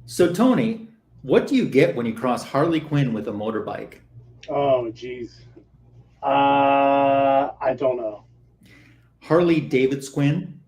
So, Tony, what do you get when you cross Harley Quinn with a motorbike? Oh, geez. I don't know. Harley David's Quinn?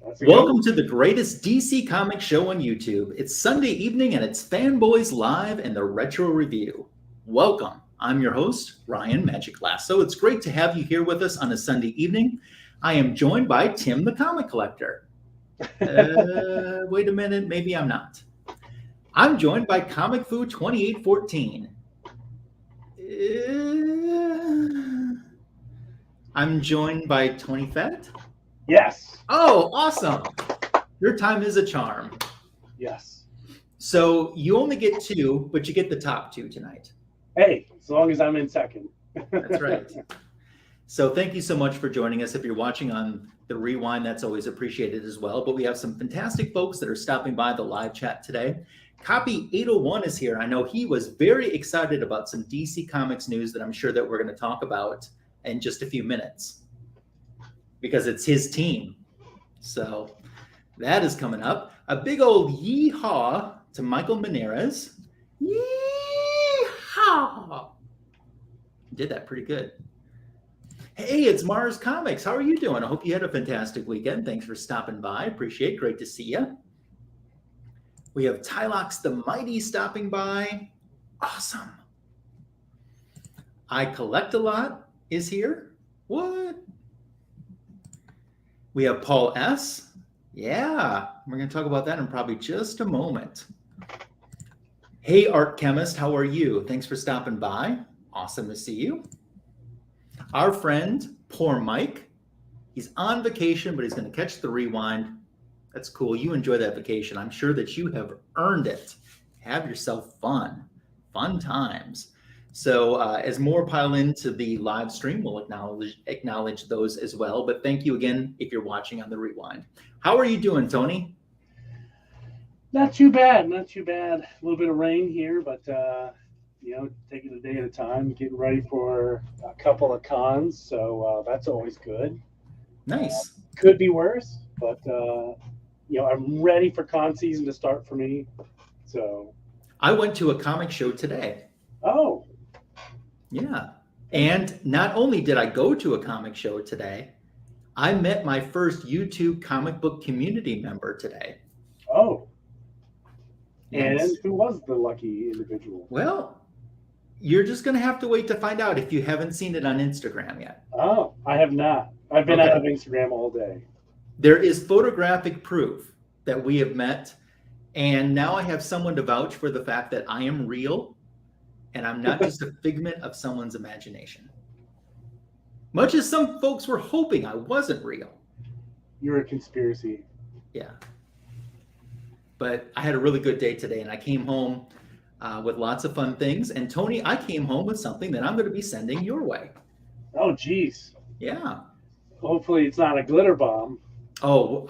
That's a good Welcome one. to the greatest DC comic show on YouTube. It's Sunday evening and it's Fanboys Live and the Retro Review. Welcome. I'm your host, Ryan Magic Lasso. It's great to have you here with us on a Sunday evening. I am joined by Tim the Comic Collector. Wait a minute, maybe I'm not. I'm joined by Comic Fu 2814. I'm joined by Tony Fett. Yes. Oh, awesome. Your time is a charm. Yes. So you only get two, but you get the top two tonight. Hey, as long as I'm in second. That's right. So thank you so much for joining us. If you're watching on the Rewind, that's always appreciated as well. But we have some fantastic folks that are stopping by the live chat today. Copy 801 is here. I know he was very excited about some DC Comics news that I'm sure that we're going to talk about in just a few minutes because it's his team. So that is coming up. A big old yeehaw to Michael Meneres. Yeehaw! Did that pretty good. Hey, it's Mars Comics. How are you doing? I hope you had a fantastic weekend. Thanks for stopping by. Appreciate it. Great to see you. We have Tylox the Mighty stopping by. Awesome. I Collect a Lot is here. What? We have Paul S. Yeah, we're going to talk about that in probably just a moment. Hey, Art Chemist, how are you? Thanks for stopping by. Awesome to see you. Our friend, Poor Mike, he's on vacation, but he's going to catch the rewind. That's cool. You enjoy that vacation. I'm sure that you have earned it. Have yourself fun times. So as more pile into the live stream, we'll acknowledge those as well. But thank you again if you're watching on the rewind. How are you doing, Tony? Not too bad. Not too bad. A little bit of rain here, but taking a day at a time, getting ready for a couple of cons. So that's always good. Nice. Could be worse, but I'm ready for con season to start for me. So I went to a comic show today. Oh. Yeah. And not only did I go to a comic show today, I met my first YouTube comic book community member today. Oh. Yes. And who was the lucky individual? Well, you're just going to have to wait to find out if you haven't seen it on Instagram yet. Oh, I have not. I've been out of Instagram all day. There is photographic proof that we have met. And now I have someone to vouch for the fact that I am real and I'm not just a figment of someone's imagination. Much as some folks were hoping I wasn't real. You're a conspiracy. Yeah. But I had a really good day today and I came home with lots of fun things. And Tony, I came home with something that I'm going to be sending your way. Oh, geez. Yeah. Hopefully it's not a glitter bomb. Oh,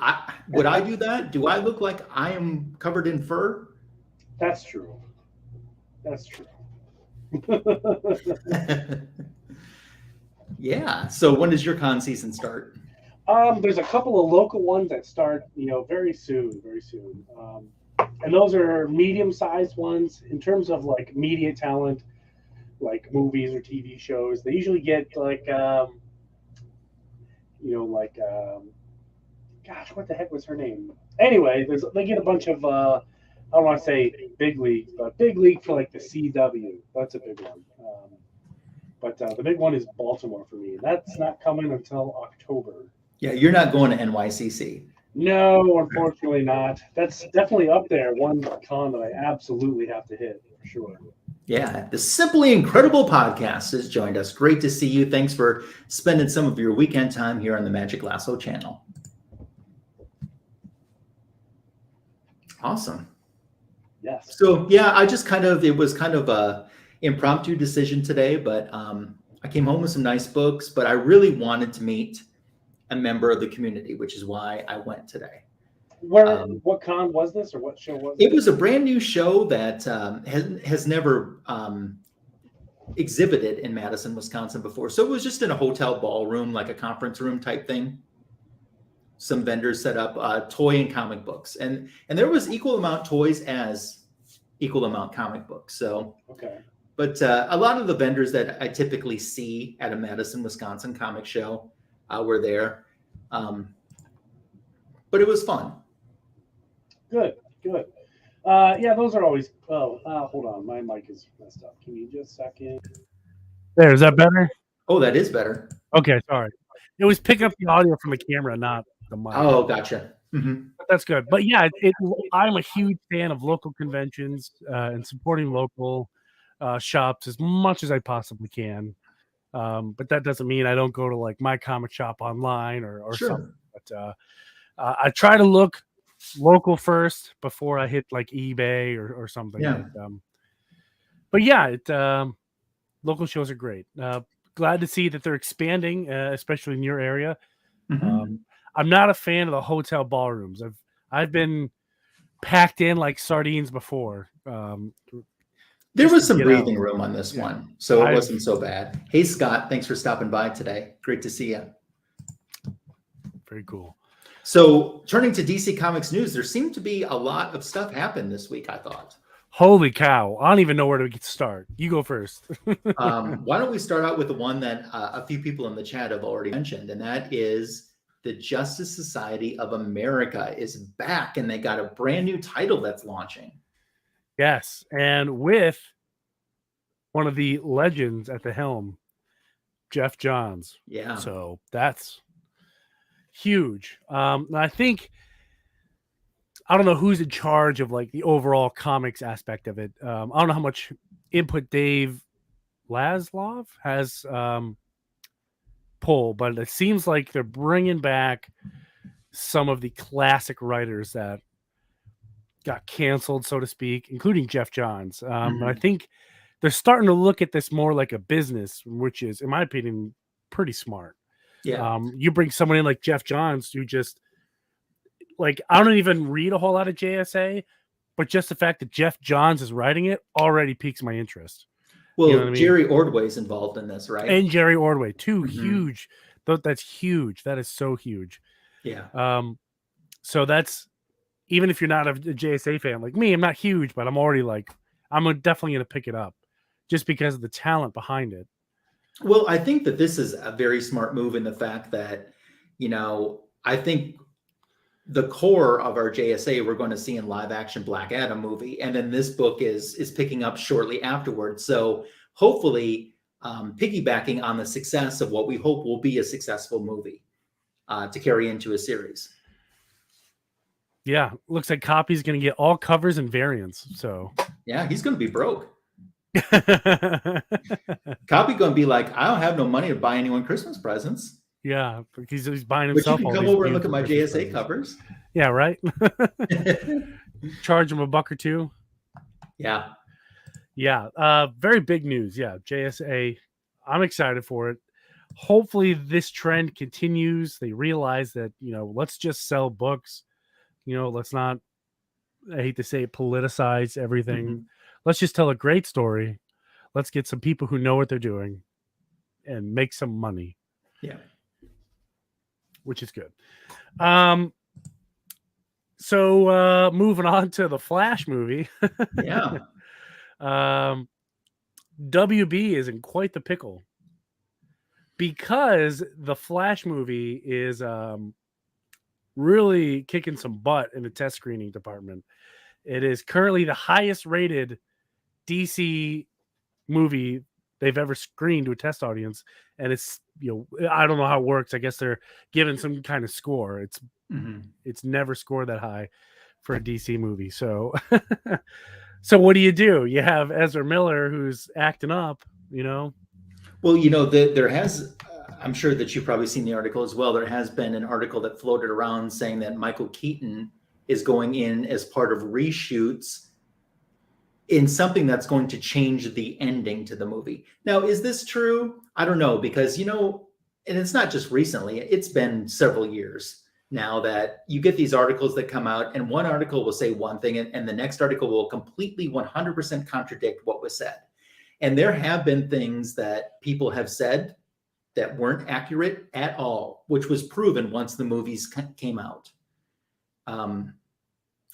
would I do that? Do I look like I am covered in fur? That's true. That's true. Yeah. So when does your con season start? There's a couple of local ones that start, very soon, and those are medium-sized ones in terms of like media talent, like movies or TV shows. They usually get like, gosh, what the heck was her name? Anyway, they get a bunch of, I don't want to say big league, but big league for like the CW. That's a big one. But the big one is Baltimore for me. That's not coming until October. Yeah, you're not going to NYCC. No, unfortunately not. That's definitely up there. One con that I absolutely have to hit for sure. Yeah, the Simply Incredible podcast has joined us. Great to see you. Thanks for spending some of your weekend time here on the Magic Lasso channel. Awesome. Yes. So yeah, it was kind of a impromptu decision today, but I came home with some nice books, but I really wanted to meet a member of the community, which is why I went today. What con was this, or what show was it? It was a brand new show that has never exhibited in Madison, Wisconsin before. So it was just in a hotel ballroom, like a conference room type thing. Some vendors set up toy and comic books, and there was equal amount toys as equal amount comic books. So Okay. but a lot of the vendors that I typically see at a Madison, Wisconsin comic show were there. But it was fun. Good. Yeah, those are always. Hold on, my mic is messed up. Give me just a second. There, is that better? Oh, that is better. Okay, sorry. It was picking up the audio from the camera, not the mic. Oh, gotcha. Mm-hmm. But that's good. But yeah, I'm a huge fan of local conventions and supporting local shops as much as I possibly can. But that doesn't mean I don't go to like my comic shop online or Sure. something. But I try to look local first before I hit like eBay or something. Yeah. But yeah, local shows are great. Glad to see that they're expanding, especially in your area. Mm-hmm. I'm not a fan of the hotel ballrooms. I've been packed in like sardines before. There was some breathing room on this one, so it I've- wasn't so bad. Hey, Scott, thanks for stopping by today. Great to see you. Very cool. So turning to DC Comics news, there seemed to be a lot of stuff happen this week, I thought. Holy cow. I don't even know where to start. You go first. Why don't we start out with the one that a few people in the chat have already mentioned, and that is the Justice Society of America is back, and they got a brand new title that's launching. Yes. And with one of the legends at the helm, Jeff Johns. Yeah. So that's huge. I think I don't know who's in charge of like the overall comics aspect of it. I don't know how much input Dave Laszlo has pull, but it seems like they're bringing back some of the classic writers that got canceled, so to speak, including Jeff Johns. And I think they're starting to look at this more like a business, which is, in my opinion, pretty smart. Yeah. You bring someone in like Jeff Johns who just like, I don't even read a whole lot of JSA, but just the fact that Jeff Johns is writing it already piques my interest. Well, You know what I mean? Jerry Ordway's involved in this, right? And Jerry Ordway, too. Mhm. Huge. That's huge. That is so huge. Yeah. So that's, even if you're not a JSA fan like me, I'm not huge, but I'm already like, I'm definitely going to pick it up just because of the talent behind it. Well, I think that this is a very smart move in the fact that, you know, I think the core of our JSA we're going to see in live action Black Adam movie, and then this book is picking up shortly afterwards. So hopefully, piggybacking on the success of what we hope will be a successful movie to carry into a series. Yeah, looks like Copy's going to get all covers and variants. So Yeah, he's going to be broke. Copy going to be like, I don't have no money to buy anyone Christmas presents. Yeah, he's buying But you himself. can all come these over and look at beautiful my Christmas JSA presents. covers. Yeah, right. Charge him $1 or $2. Yeah. Yeah, very big news. Yeah, JSA. I'm excited for it. Hopefully, this trend continues. They realize that, you know, let's just sell books. You know, let's not, I hate to say it, politicize everything. Mhm. Let's just tell a great story. Let's get some people who know what they're doing and make some money. Yeah. Which is good. So moving on to the Flash movie. Yeah. WB is in quite the pickle because the Flash movie is really kicking some butt in the test screening department. It is currently the highest rated DC movie they've ever screened to a test audience, and it's, you know, I don't know how it works. I guess they're given some kind of score. It's never scored that high for a DC movie. So so what do? You have Ezra Miller who's acting up, you know. Well, you know, there has, I'm sure that you've probably seen the article as well. There has been an article that floated around saying that Michael Keaton is going in as part of reshoots in something that's going to change the ending to the movie. Now, is this true? I don't know, because, you know, and it's not just recently, it's been several years now that you get these articles that come out, and one article will say one thing, and the next article will completely 100% contradict what was said. And there have been things that people have said that weren't accurate at all, which was proven once the movies came out.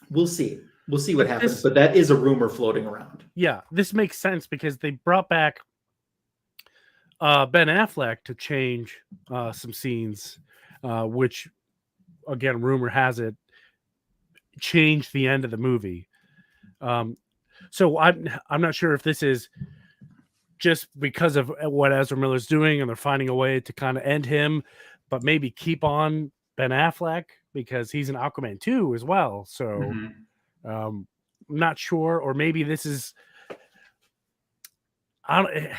We'll see. We'll see what happens, but that is a rumor floating around. Yeah, this makes sense because they brought back Ben Affleck to change some scenes, which, again, rumor has it, changed the end of the movie. So I'm not sure if this is just because of what Ezra Miller's doing and they're finding a way to kind of end him, but maybe keep on Ben Affleck because he's an Aquaman 2 as well. So I'm not sure, or maybe this is,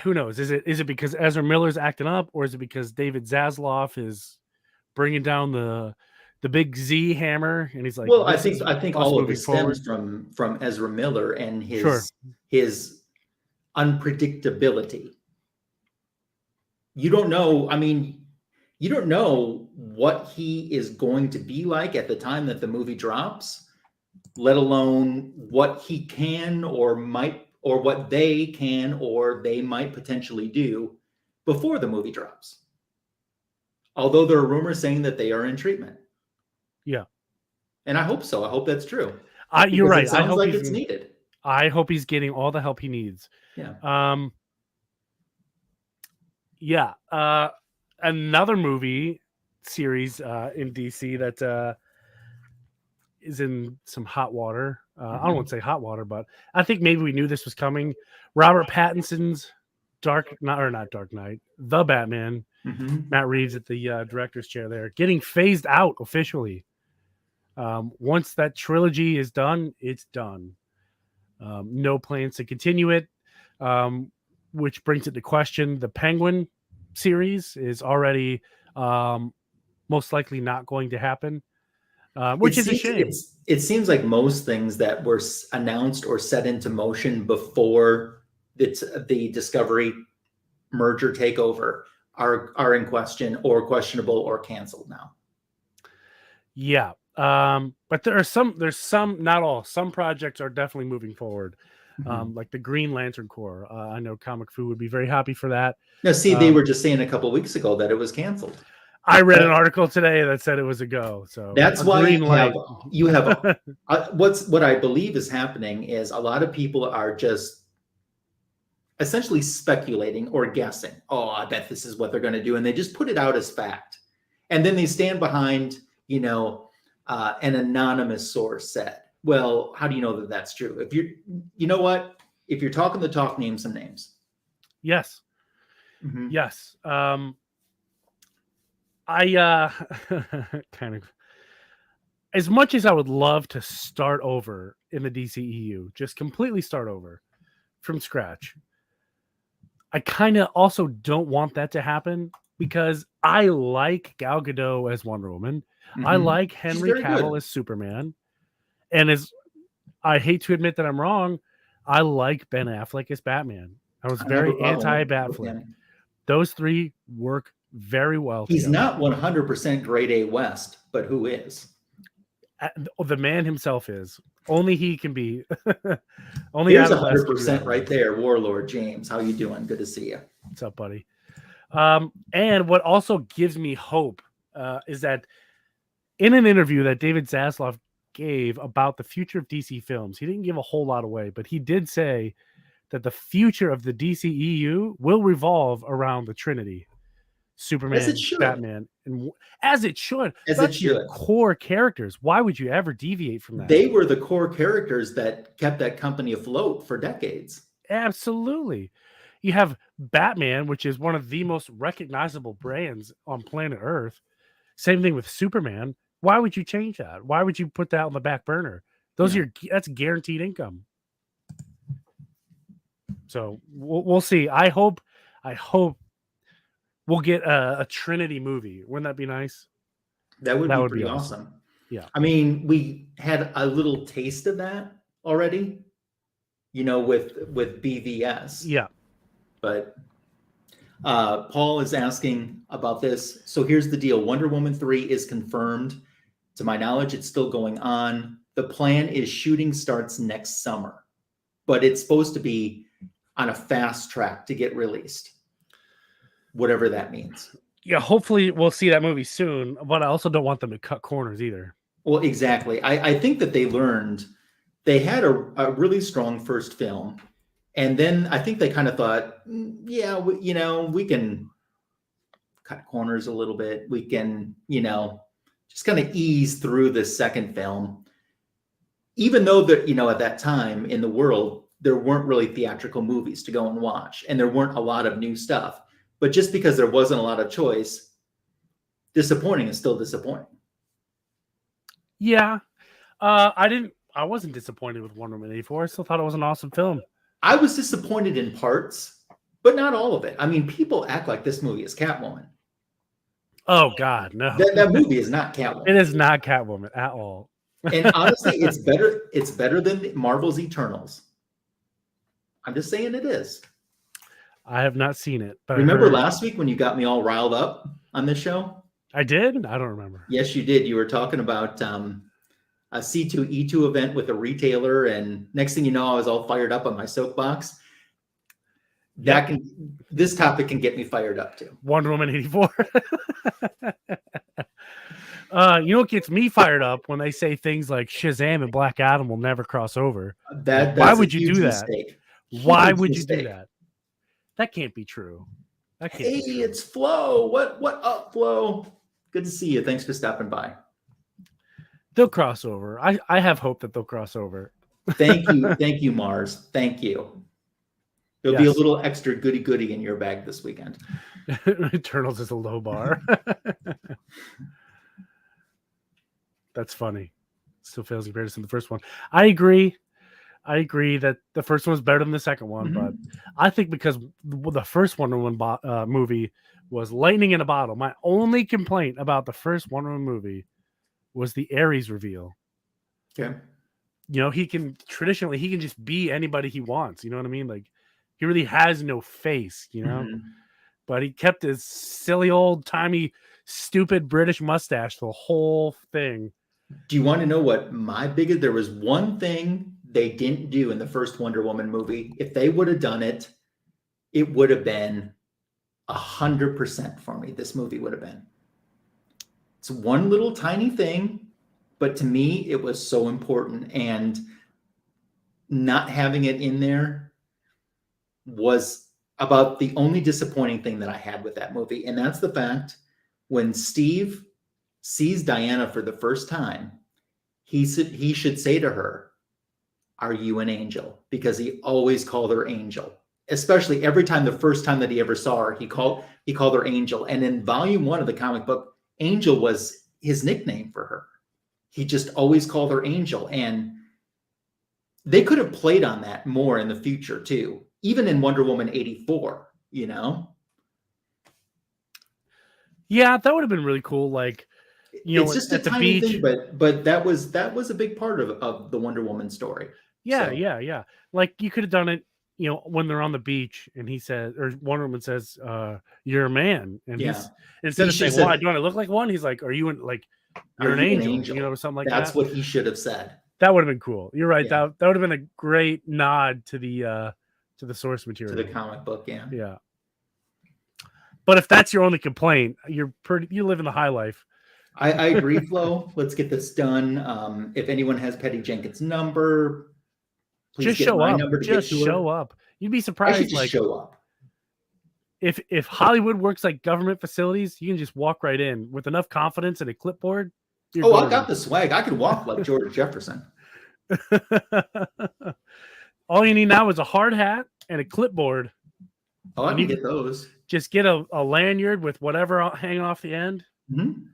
who knows? Is it because Ezra Miller's acting up, or is it because David Zaslav is bringing down the big Z hammer and he's like, well, I think all of it forward. stems from Ezra Miller and his unpredictability. You don't know. I mean, you don't know what he is going to be like at the time that the movie drops, let alone what he can or might, or what they can or they might potentially do before the movie drops. Although there are rumors saying that they are in treatment. Yeah. And I hope so. I hope that's true. You're right. It sounds like it's needed. I hope he's getting all the help he needs. Yeah. Another movie series in DC that is in some hot water. I don't want to say hot water, but I think maybe we knew this was coming. Robert Pattinson's not Dark Knight, The Batman. Matt Reeves at the director's chair there, getting phased out officially. Once that trilogy is done, it's done. No plans to continue it, which brings it to question. The Penguin series is already most likely not going to happen, which is a shame. It seems like most things that were announced or set into motion before the Discovery merger takeover are in question or questionable or canceled now. Yeah. But there's some, not all, some projects are definitely moving forward. Like the Green Lantern Corps. I know Comic Fu would be very happy for that. No, see, they were just saying a couple of weeks ago that it was canceled. I read an article today that said it was a go. So that's why you have what I believe is happening is a lot of people are just essentially speculating or guessing. Oh, I bet this is what they're going to do. And they just put it out as fact. And then they stand behind, an anonymous source said. Well, how do you know that that's true? If you know what? If you're talking the talk, name some names. Yes. Yes. I kind of, as much as I would love to start over in the DCEU, just completely start over from scratch, I kind of also don't want that to happen because I like Gal Gadot as Wonder Woman. I like Henry Cavill as Superman. And I hate to admit that I'm wrong, I like Ben Affleck as Batman. I was very anti-Batfleck. Those three work very well. He's not 100% grade A West, but who is? The man himself is. Only he can be. Only Here's 100% right there. Warlord James, how you doing? Good to see you. What's up, buddy? And what also gives me hope is that in an interview that David Zaslav gave about the future of DC films, he didn't give a whole lot away, but he did say that the future of the DCEU will revolve around the Trinity. Superman, Batman, and as it should. That's your core characters. Why would you ever deviate from that? They were the core characters that kept that company afloat for decades. Absolutely. You have Batman, which is one of the most recognizable brands on planet Earth. Same thing with Superman. Why would you change that? Why would you put that on the back burner? That's guaranteed income. So we'll see. I hope we'll get a Trinity movie. Wouldn't that be nice? That would be pretty awesome. Yeah. I mean, we had a little taste of that already, with BVS. Yeah. But Paul is asking about this. So here's the deal. Wonder Woman 3 is confirmed. To my knowledge, it's still going on. The plan is shooting starts next summer, but it's supposed to be on a fast track to get released, whatever that means. Yeah, hopefully we'll see that movie soon, but I also don't want them to cut corners either. Well, exactly. I think that they learned they had a really strong first film. And then I think they kind of thought, yeah, we can cut corners a little bit. We can, just kind of ease through this second film. Even though that, at that time in the world, there weren't really theatrical movies to go and watch, and there weren't a lot of new stuff. But just because there wasn't a lot of choice, disappointing is still disappointing. Yeah. I wasn't disappointed with Wonder Woman 84. I still thought it was an awesome film. I was disappointed in parts, but not all of it. I mean, people act like this movie is Catwoman. Oh God, no. That movie is not Catwoman. It is not Catwoman at all. And honestly, it's better than Marvel's Eternals. I'm just saying it is. I have not seen it. But remember last week when you got me all riled up on this show? I did? I don't remember. Yes, you did. You were talking about a C2E2 event with a retailer, and next thing you know, I was all fired up on my soapbox. This topic can get me fired up too. Wonder Woman 84. You know what gets me fired up? When they say things like Shazam and Black Adam will never cross over. Why would you do that? Why would you do that? That can't be true. Hey, it's Flo. What up, Flo? Good to see you. Thanks for stopping by. They'll cross over. I have hope that they'll cross over. Thank you, Mars. Thank you. There'll be a little extra goody in your bag this weekend. Eternals is a low bar. That's funny. Still fails in greatest in the first one. I agree that the first one was better than the second one, but I think because the first Wonder Woman movie was lightning in a bottle. My only complaint about the first Wonder Woman movie was the Ares reveal. Okay. He can just be anybody he wants. You know what I mean? Like, he really has no face, but he kept his silly old timey, stupid British mustache the whole thing. Do you want to know what there was one thing they didn't do in the first Wonder Woman movie. If they would have done it, it would have been 100% for me. This movie would have been. It's one little tiny thing, but to me, it was so important, and not having it in there was about the only disappointing thing that I had with that movie. And that's the fact when Steve sees Diana for the first time, he should say to her, "Are you an angel?" Because he always called her Angel, especially every time, the first time that he ever saw her, he called her Angel. And in volume 1 of the comic book, Angel was his nickname for her. He just always called her Angel. And they could have played on that more in the future too, even in Wonder Woman 84, Yeah, that would have been really cool. Like, it's just a tiny thing, but that was a big part of the Wonder Woman story. Yeah, so. Yeah. Like, you could have done it, when they're on the beach and he says, or Wonder Woman says, "You're a man," and he's instead of saying, "Why do I look like one?" He's like, "Are you you're an angel?" Or something like that. That's what he should have said. That would have been cool. You're right. Yeah. That would have been a great nod to the source material, to the comic book. Yeah. But if that's your only complaint, you live in the high life. I agree, Flo. Let's get this done. If anyone has Patty Jenkins' number, please just show up. Just show up. You'd be surprised. I should just show up. If Hollywood works like government facilities, you can just walk right in with enough confidence and a clipboard. I've got the swag. I could walk like George Jefferson. All you need now is a hard hat and a clipboard. Oh, I can get those. Just get a lanyard with whatever hanging off the end. Mm-hmm.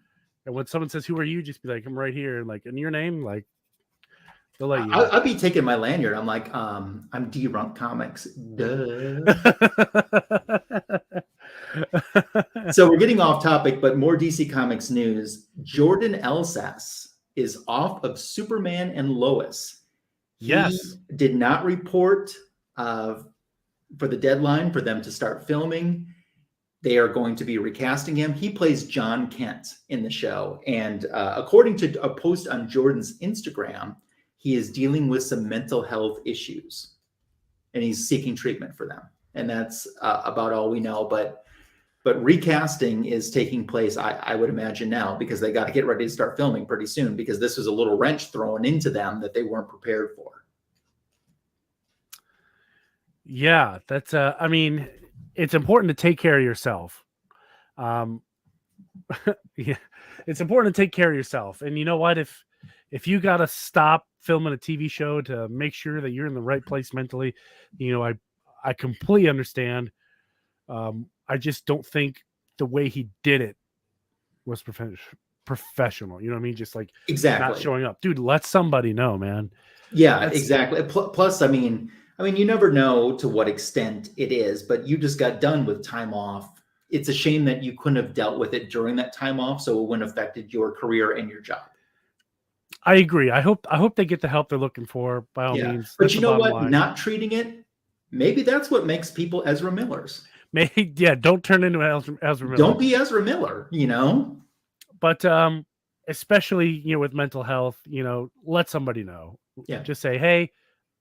And when someone says, "Who are you?" just be like, "I'm right here." And and your name, they'll let you. I'll be taking my lanyard. I'm like, I'm D-Runk Comics. Duh. So we're getting off topic, but more DC Comics news. Jordan Elsass is off of Superman and Lois. Yes. He did not report for the deadline for them to start filming. they are going to be recasting him. He plays John Kent in the show. And according to a post on Jordan's Instagram, he is dealing with some mental health issues and he's seeking treatment for them. And that's about all we know. But recasting is taking place, I would imagine now, because they got to get ready to start filming pretty soon, because this was a little wrench thrown into them that they weren't prepared for. Yeah, that's I mean, it's important to take care of yourself. Yeah, it's important to take care of yourself. And you know what? If you got to stop filming a TV show to make sure that you're in the right place mentally, you know, I completely understand. I just don't think the way he did it was professional. You know what I mean? Just like Exactly. not showing up, dude. Let somebody know, man. Yeah, exactly. Plus, I mean, you never know to what extent it is, but you just got done with time off. It's a shame that you couldn't have dealt with it during that time off, so it wouldn't have affected your career and your job. I agree. I hope they get the help they're looking for, by all means. But you know what? Not treating it, maybe that's what makes people Ezra Millers. Maybe, yeah, don't turn into Ezra Miller. Don't be Ezra Miller, you know? But especially, you know, with mental health, you know, let somebody know. Yeah. Just say, hey,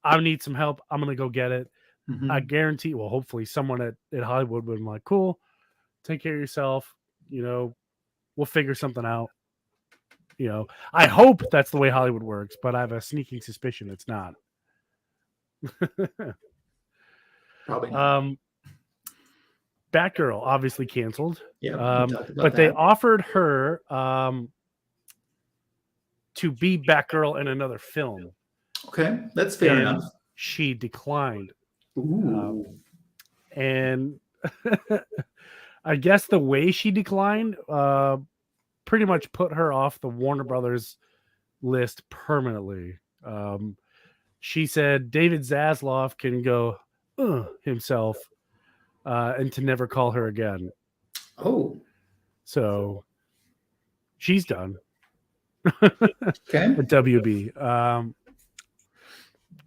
I need some help. I'm going to go get it. Mm-hmm. I guarantee, well, hopefully someone at Hollywood would be like, cool, take care of yourself. You know, we'll figure something out. You know, I hope that's the way Hollywood works, but I have a sneaking suspicion it's not. Probably not. Batgirl obviously canceled. Yeah, but they offered her to be Batgirl in another film. Okay, that's fair enough. She declined. Ooh. And I guess the way she declined pretty much put her off the Warner Brothers list permanently. She said David Zaslav can go himself and to never call her again. Oh. So she's done. Okay. At WB.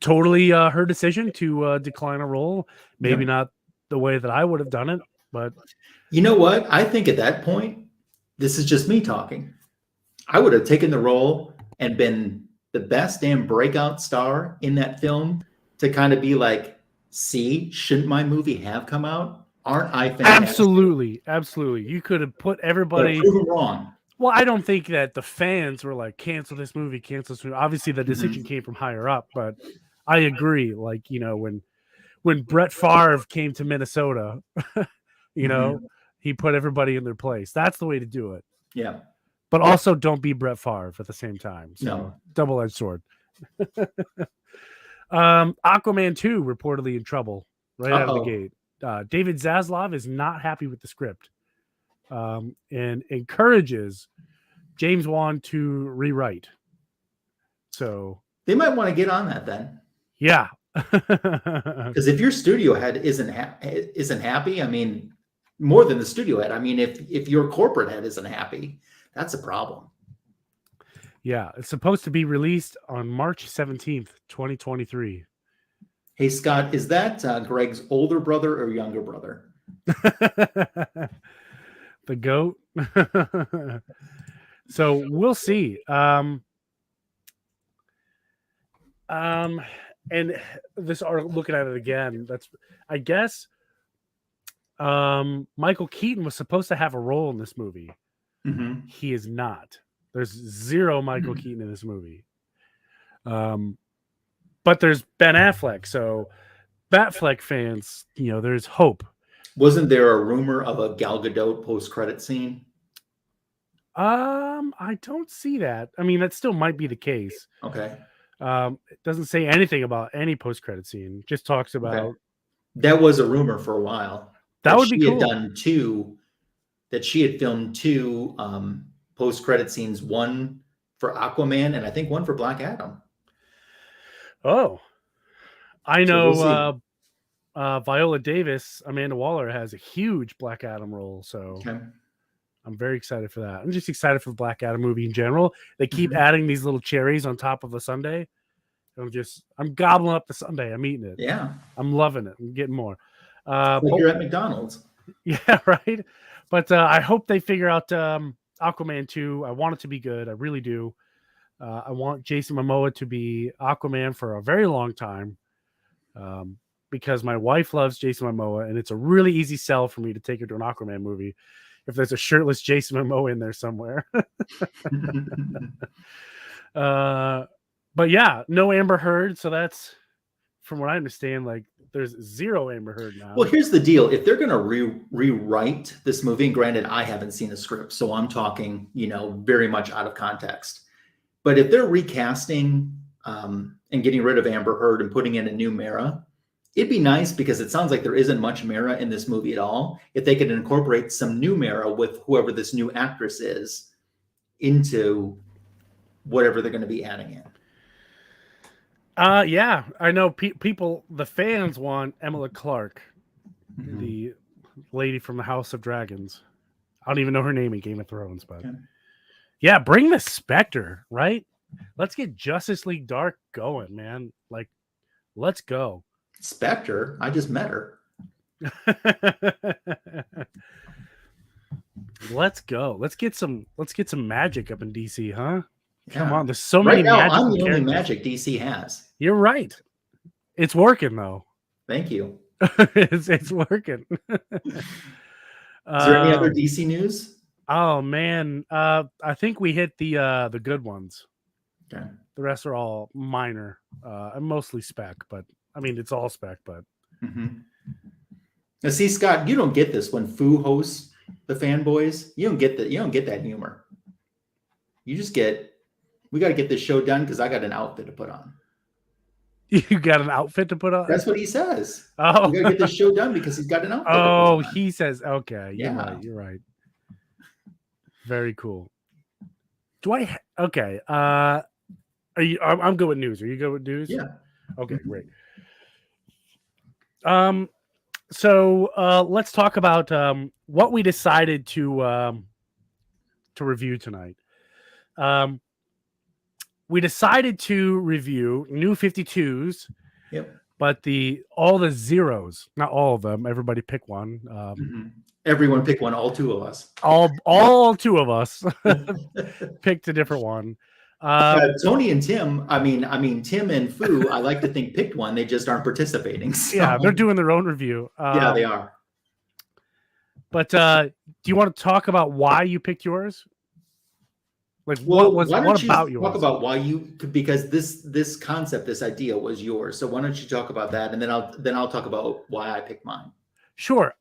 Totally her decision to decline a role. Maybe not the way that I would have done it, but you know what? I think at that point, this is just me talking, I would have taken the role and been the best damn breakout star in that film to kind of be like, see, shouldn't my movie have come out? Aren't I fantastic? Absolutely. You could have put everybody proven wrong. Well, I don't think that the fans were like, cancel this movie. Obviously, the decision came from higher up, but I agree. Like, you know, when Brett Favre came to Minnesota, you know, he put everybody in their place. That's the way to do it. Yeah. But also don't be Brett Favre at the same time. So No. Double-edged sword. Aquaman 2 reportedly in trouble right out of the gate. David Zaslav is not happy with the script and encourages James Wan to rewrite. So they might want to get on that then. Yeah. Because if your studio head isn't happy, I mean, more than the studio head, I mean, if your corporate head isn't happy, that's a problem. Yeah, it's supposed to be released on March 17th, 2023. Hey, Scott, is that Greg's older brother or younger brother? The GOAT. So we'll see. And this are looking at it again. I guess Michael Keaton was supposed to have a role in this movie. Mm-hmm. He is not. There's zero Michael Keaton in this movie. But there's Ben Affleck. So Batfleck fans, you know, there's hope. Wasn't there a rumor of a Gal Gadot post-credit scene? I don't see that. I mean, that still might be the case. Okay. It doesn't say anything about any post-credit scene. Just talks about that was a rumor for a while. That would be cool. She had filmed two post-credit scenes, one for Aquaman and I think one for Black Adam. Oh, I know. Viola Davis, Amanda Waller has a huge Black Adam role, so I'm very excited for that. I'm just excited for the Black Adam movie in general. They keep adding these little cherries on top of a sundae. I'm gobbling up the sundae. I'm eating it. Yeah, I'm loving it. I'm getting more. Like you're at McDonald's. Yeah, right. But I hope they figure out Aquaman 2. I want it to be good. I really do. I want Jason Momoa to be Aquaman for a very long time, because my wife loves Jason Momoa, and it's a really easy sell for me to take her to an Aquaman movie if there's a shirtless Jason Momoa in there somewhere. But yeah, no Amber Heard, so that's, from what I understand, like there's zero Amber Heard now. Well, here's the deal. If they're going to rewrite this movie, and granted, I haven't seen the script, so I'm talking, very much out of context. But if they're recasting and getting rid of Amber Heard and putting in a new Mara, it'd be nice, because it sounds like there isn't much Mara in this movie at all. If they could incorporate some new Mara with whoever this new actress is into whatever they're going to be adding in. Yeah, I know people, the fans want Emilia Clarke, the lady from the House of Dragons. I don't even know her name in Game of Thrones, but yeah, bring the Spectre, right? Let's get Justice League Dark going, man. Like, let's go. Spectre? I just met her. Let's go. Let's get some magic up in DC, huh? Yeah. Come on, there's so many. Right now, magical I'm the only characters. magic DC has. You're right. It's working though. Thank you. it's working. Is there any other DC news? Oh man, I think we hit the good ones. Okay. The rest are all minor, and mostly spec. But I mean, it's all spec. But Now, see, Scott, you don't get this when Fu hosts the Fanboys. You don't get that. You don't get that humor. You just get. We got to get this show done because I got an outfit to put on. You got an outfit to put on? That's what he says. Oh, we got to get this show done because he's got an outfit. Oh, he says, okay. Yeah. You're right. Very cool. Do I? Okay. Are you? I'm good with news. Are you good with news? Yeah. Okay, great. So let's talk about what we decided to review tonight. We decided to review New 52s. Yep. But all the zeros, not all of them. Everybody pick one. Everyone pick one. All two of us. All two of us picked a different one. Tony and Tim. I mean Tim and Fu. I like to think picked one. They just aren't participating. So. Yeah, they're doing their own review. Yeah, they are. But do you want to talk about why you picked yours? Like, what about yours? Talk about why because this concept, this idea was yours. So why don't you talk about that, and then I'll talk about why I picked mine. Sure.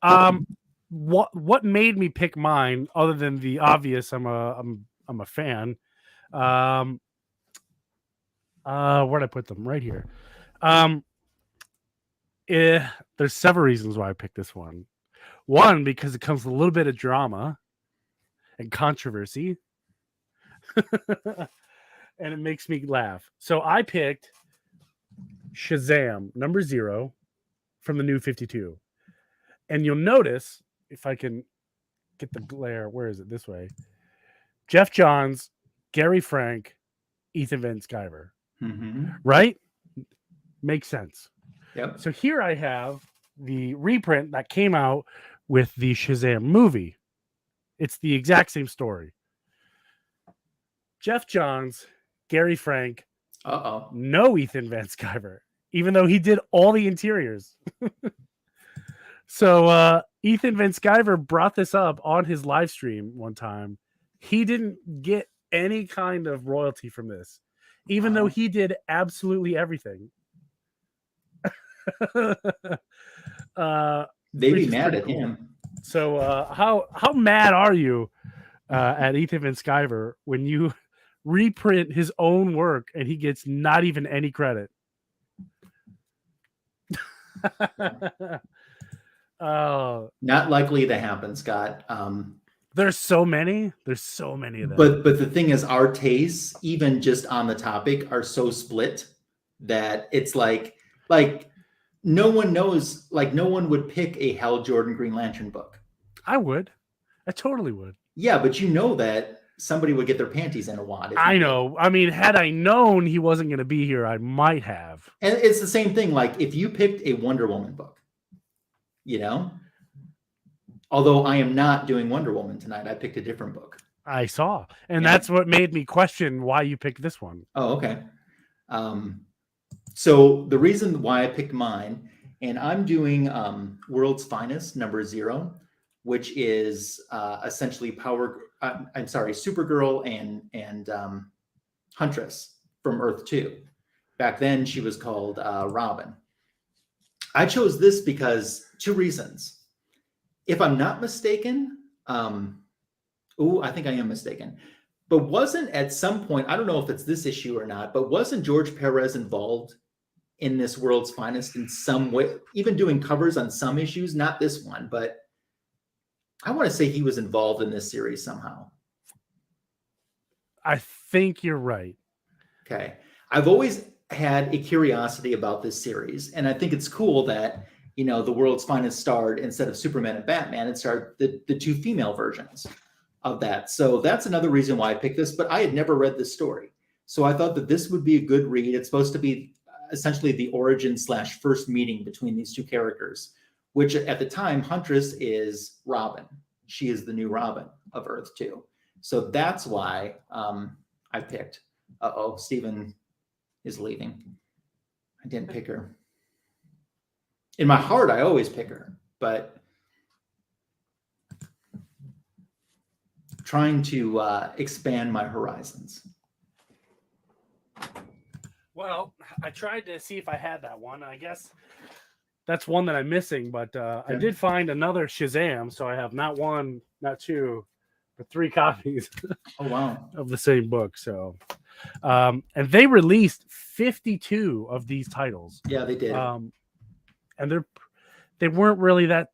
What made me pick mine, other than the obvious? I'm a fan. Where'd I put them? Right here. There's several reasons why I picked this one. One, because it comes with a little bit of drama and controversy. And it makes me laugh. So I picked Shazam number 0 from the New 52. And you'll notice, if I can get the glare, where is it? This way. Jeff Johns, Gary Frank, Ethan Van Sciver. Right? Makes sense. Yep. So here I have the reprint that came out with the Shazam movie. It's the exact same story. Jeff Johns, Gary Frank, no Ethan Van Sciver, even though he did all the interiors. So Ethan Van Sciver brought this up on his live stream one time. He didn't get any kind of royalty from this, even though he did absolutely everything. They'd be mad at him. So how mad are you at Ethan Van Sciver when you reprint his own work and he gets not even any credit? Not likely to happen, Scott. There's so many of them. But the thing is, our tastes, even just on the topic, are so split that it's like no one knows. Like, no one would pick a Hal Jordan Green Lantern book. I would. I totally would. Yeah, but you know that somebody would get their panties in a wad. I know. I mean, had I known he wasn't going to be here, I might have. And it's the same thing. Like, if you picked a Wonder Woman book, Although I am not doing Wonder Woman tonight. I picked a different book. I saw, and Yeah. that's what made me question why you picked this one. Oh, okay. So the reason why I picked mine, and I'm doing World's Finest #0, which is essentially Supergirl and Huntress from Earth 2. Back then, she was called Robin. I chose this because 2 reasons. If I'm not mistaken, I think I am mistaken, but wasn't at some point, I don't know if it's this issue or not, but wasn't George Perez involved in this World's Finest in some way, even doing covers on some issues? Not this one, but I want to say he was involved in this series somehow. I think you're right. Okay. I've always had a curiosity about this series, and I think it's cool that, the World's Finest starred, instead of Superman and Batman, it starred the 2 female versions of that. So that's another reason why I picked this, but I had never read this story. So I thought that this would be a good read. It's supposed to be essentially the origin / first meeting between these 2 characters, which at the time, Huntress is Robin. She is the new Robin of Earth 2. So that's why I picked. Stephen is leaving. I didn't pick her. In my heart, I always pick her, but trying to expand my horizons. Well, I tried to see if I had that one. I guess that's one that I'm missing, but I did find another Shazam, so I have not 1, not 2, but 3 copies. Oh, wow. Of the same book. So, and they released 52 of these titles. Yeah, they did. And they weren't really that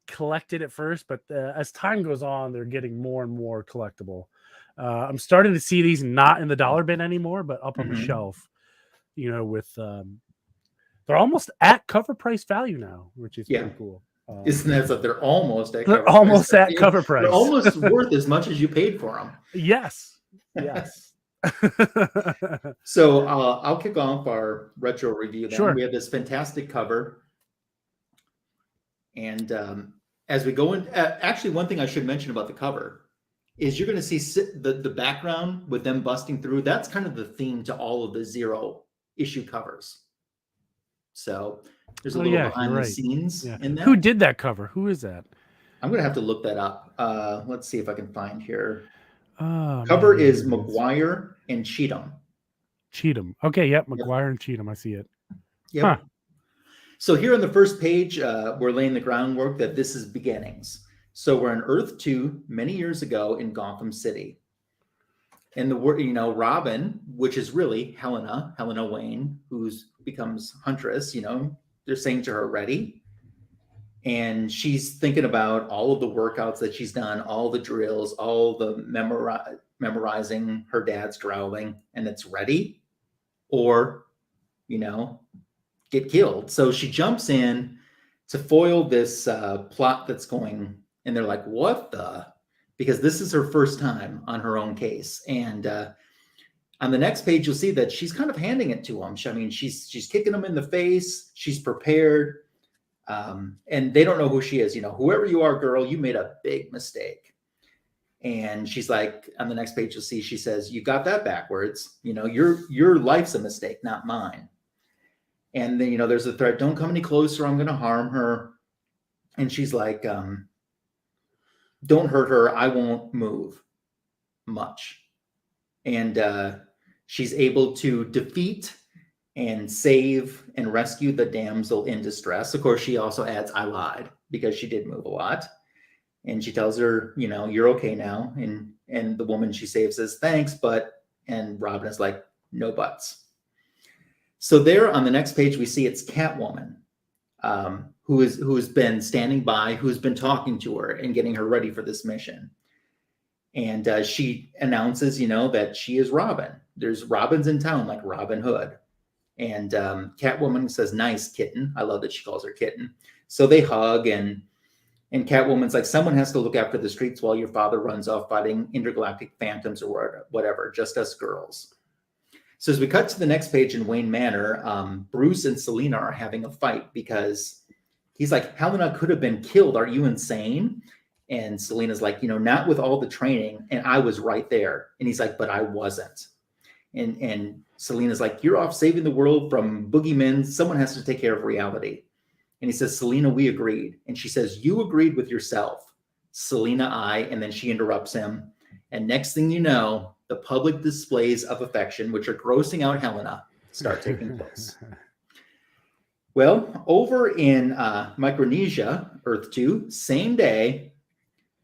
collected at first, but as time goes on, they're getting more and more collectible. I'm starting to see these not in the dollar bin anymore, but up on the shelf, with they're almost at cover price value now, which is pretty cool. Isn't that so? They're almost at cover price. At cover price. They're almost worth as much as you paid for them. Yes. So I'll kick off our retro review then. Sure. We have this fantastic cover. And as we go in, actually, one thing I should mention about the cover is you're going to see the background with them busting through. That's kind of the theme to all of the 0 issue covers. So there's a little behind the scenes in that. Who did that cover? Who is that? I'm going to have to look that up. Let's see if I can find here. Cover is McGuire and Cheatham. Okay, yep, McGuire and Cheatham. I see it. Yep. Huh. So here on the first page, we're laying the groundwork that this is beginnings. So we're in Earth 2 many years ago in Gotham City. And Robin, which is really Helena Wayne, who becomes Huntress, they're saying to her, ready? And she's thinking about all of the workouts that she's done, all the drills, all the memorizing her dad's growling, and it's ready or, get killed. So she jumps in to foil this plot that's going, and they're like, what the? Because this is her first time on her own case. And on the next page, you'll see that she's kind of handing it to him. She's kicking him in the face. She's prepared. And they don't know who she is. Whoever you are, girl, you made a big mistake. And she's like, on the next page, you'll see, she says, you got that backwards. Your life's a mistake, not mine. And then, there's a threat. Don't come any closer. I'm going to harm her. And she's like, don't hurt her. I won't move much. And she's able to defeat and save and rescue the damsel in distress. Of course, she also adds, I lied, because she did move a lot. And she tells her, you're okay now. And the woman she saves says, thanks, and Robin is like, no buts. So there on the next page, we see it's Catwoman, who's been standing by, who's been talking to her and getting her ready for this mission. And she announces, that she is Robin. There's Robins in town, like Robin Hood. And Catwoman says, nice kitten. I love that she calls her kitten. So they hug, and Catwoman's like, someone has to look after the streets while your father runs off fighting intergalactic phantoms or whatever, just us girls. So as we cut to the next page in Wayne Manor, Bruce and Selina are having a fight because He's like, Helena could have been killed. Are you insane? And Selena's like, not with all the training. And I was right there. And he's like, but I wasn't. And Selena's like, you're off saving the world from boogeymen. Someone has to take care of reality. And he says, Selena, we agreed. And she says, you agreed with yourself. Selena, and then she interrupts him. And next thing you know, the public displays of affection, which are grossing out Helena, start taking place. Well, over in Micronesia, Earth 2, same day,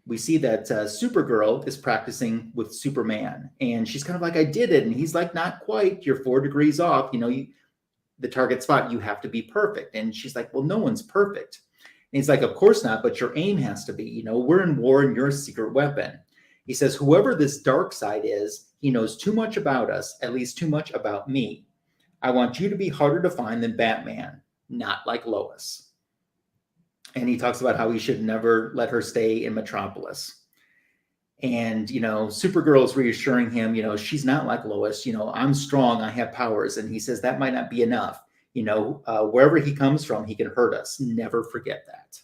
we see that Supergirl is practicing with Superman. And she's kind of like, I did it. And he's like, not quite. You're 4 degrees off. The target spot, you have to be perfect. And she's like, well, no one's perfect. And he's like, of course not, but your aim has to be. We're in war and you're a secret weapon. He says, whoever this dark side is, he knows too much about us, at least too much about me. I want you to be harder to find than Batman, not like Lois. And he talks about how he should never let her stay in Metropolis. And, Supergirl is reassuring him, she's not like Lois. I'm strong. I have powers. And he says that might not be enough. Wherever he comes from, he can hurt us. Never forget that.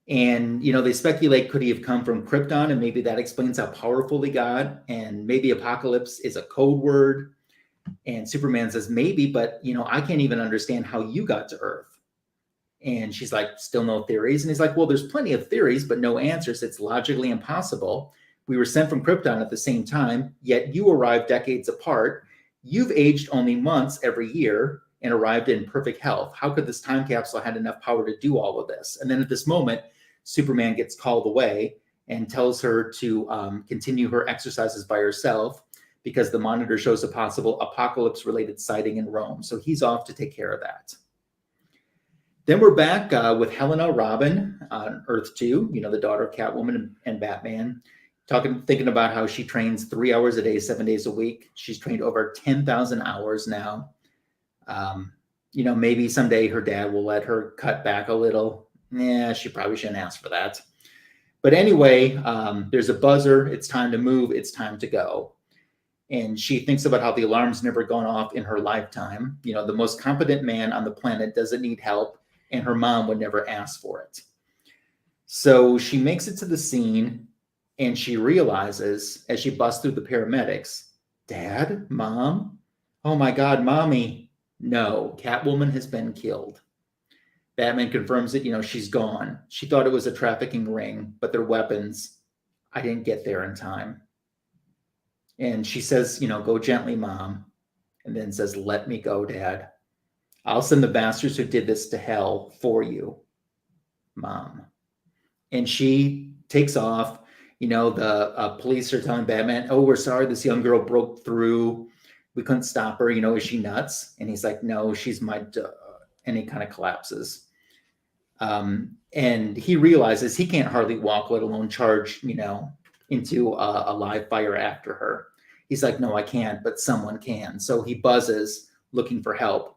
And, they speculate, could he have come from Krypton? And maybe that explains how powerful he got. And maybe Apocalypse is a code word. And Superman says, maybe, but, I can't even understand how you got to Earth. And she's like, still no theories. And he's like, well, there's plenty of theories, but no answers. It's logically impossible. We were sent from Krypton at the same time, yet you arrived decades apart. You've aged only months every year and arrived in perfect health. How could this time capsule had enough power to do all of this? And then at this moment, Superman gets called away and tells her to continue her exercises by herself because the monitor shows a possible apocalypse-related sighting in Rome. So he's off to take care of that. Then we're back with Helena Robin on Earth 2, the daughter of Catwoman and Batman, thinking about how she trains 3 hours a day, 7 days a week. She's trained over 10,000 hours now. Maybe someday her dad will let her cut back a little. She probably shouldn't ask for that. But anyway, there's a buzzer. It's time to move. It's time to go. And she thinks about how the alarm's never gone off in her lifetime. The most competent man on the planet doesn't need help. And her mom would never ask for it. So she makes it to the scene and she realizes as she busts through the paramedics, Dad, Mom, oh my God, Mommy. No, Catwoman has been killed. Batman confirms it, she's gone. She thought it was a trafficking ring, but they're weapons. I didn't get there in time. And she says, go gently, Mom. And then says, let me go, Dad. I'll send the bastards who did this to hell for you, Mom. And she takes off. The police are telling Batman, oh, we're sorry. This young girl broke through. We couldn't stop her. Is she nuts? And he's like, no, she's my duh. And he kind of collapses. And he realizes he can't hardly walk, let alone charge, into a live fire after her. He's like, no, I can't, but someone can. So he buzzes looking for help.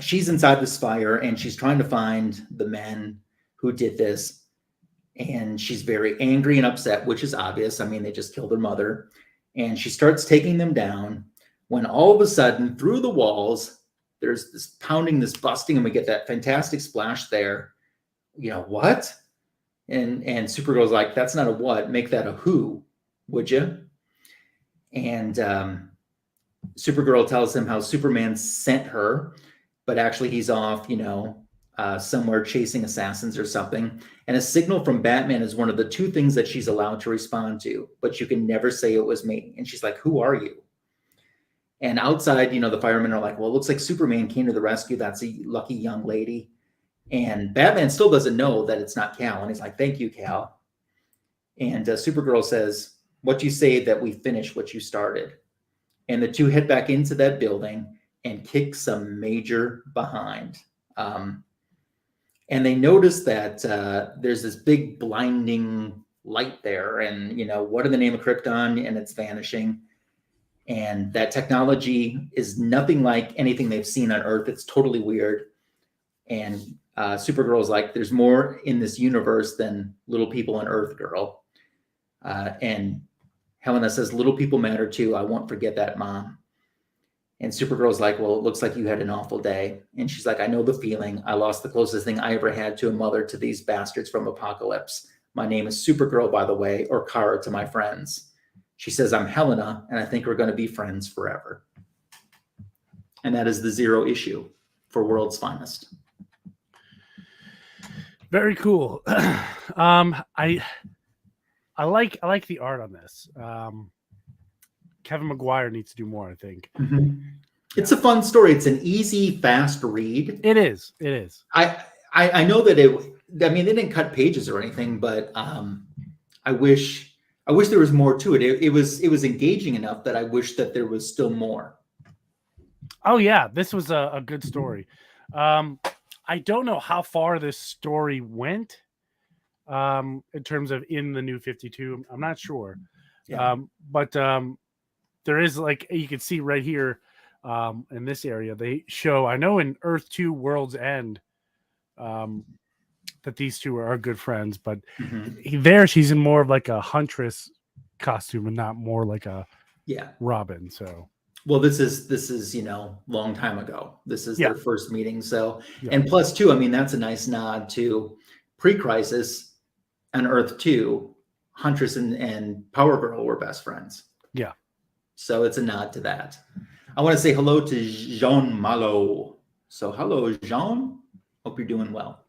She's inside this fire and she's trying to find the men who did this. And she's very angry and upset, which is obvious. I mean, they just killed her mother. And she starts taking them down when all of a sudden through the walls, there's this pounding, this busting, and we get that fantastic splash there. What? And Supergirl's like, that's not a what, make that a who, would you? And Supergirl tells him how Superman sent her, but actually he's off, somewhere chasing assassins or something. And a signal from Batman is one of the 2 things that she's allowed to respond to, but you can never say it was me. And she's like, who are you? And outside, the firemen are like, well, it looks like Superman came to the rescue. That's a lucky young lady. And Batman still doesn't know that it's not Cal. And he's like, thank you, Cal. And Supergirl says, what you say that we finish what you started. And the 2 head back into that building and kick some major behind. And they notice that there's this big blinding light there. And, what in the name of Krypton? And it's vanishing. And that technology is nothing like anything they've seen on Earth. It's totally weird. And Supergirl's like, there's more in this universe than little people on Earth, girl. And Helena says, little people matter too. I won't forget that, Mom. And Supergirl's like, well, it looks like you had an awful day. And she's like, I know the feeling. I lost the closest thing I ever had to a mother to these bastards from Apocalypse. My name is Supergirl, by the way, or Kara to my friends. She says, I'm Helena, and I think we're going to be friends forever. And that is the Zero issue for World's Finest. Very cool. I like the art on this. Kevin McGuire needs to do more, I think. Mm-hmm. It's a fun story. It's an easy, fast read. It is. I know that they didn't cut pages or anything, but I wish there was more to it. It was engaging enough that I wish that there was still more. Oh yeah, this was a good story. I don't know how far this story went in terms of in the New 52. I'm not sure. Yeah. But there is, like, you can see right here in this area, they show, I know in Earth 2 World's End, that these two are good friends, but there she's in more of like a Huntress costume and not more like a Robin. So well, this is long time ago. This is their first meeting. So and plus too, I mean, that's a nice nod to pre-Crisis on Earth 2. Huntress and Power Girl were best friends. Yeah. So it's a nod to that. I want to say hello to Jean Malo. So hello, Jean. Hope you're doing well.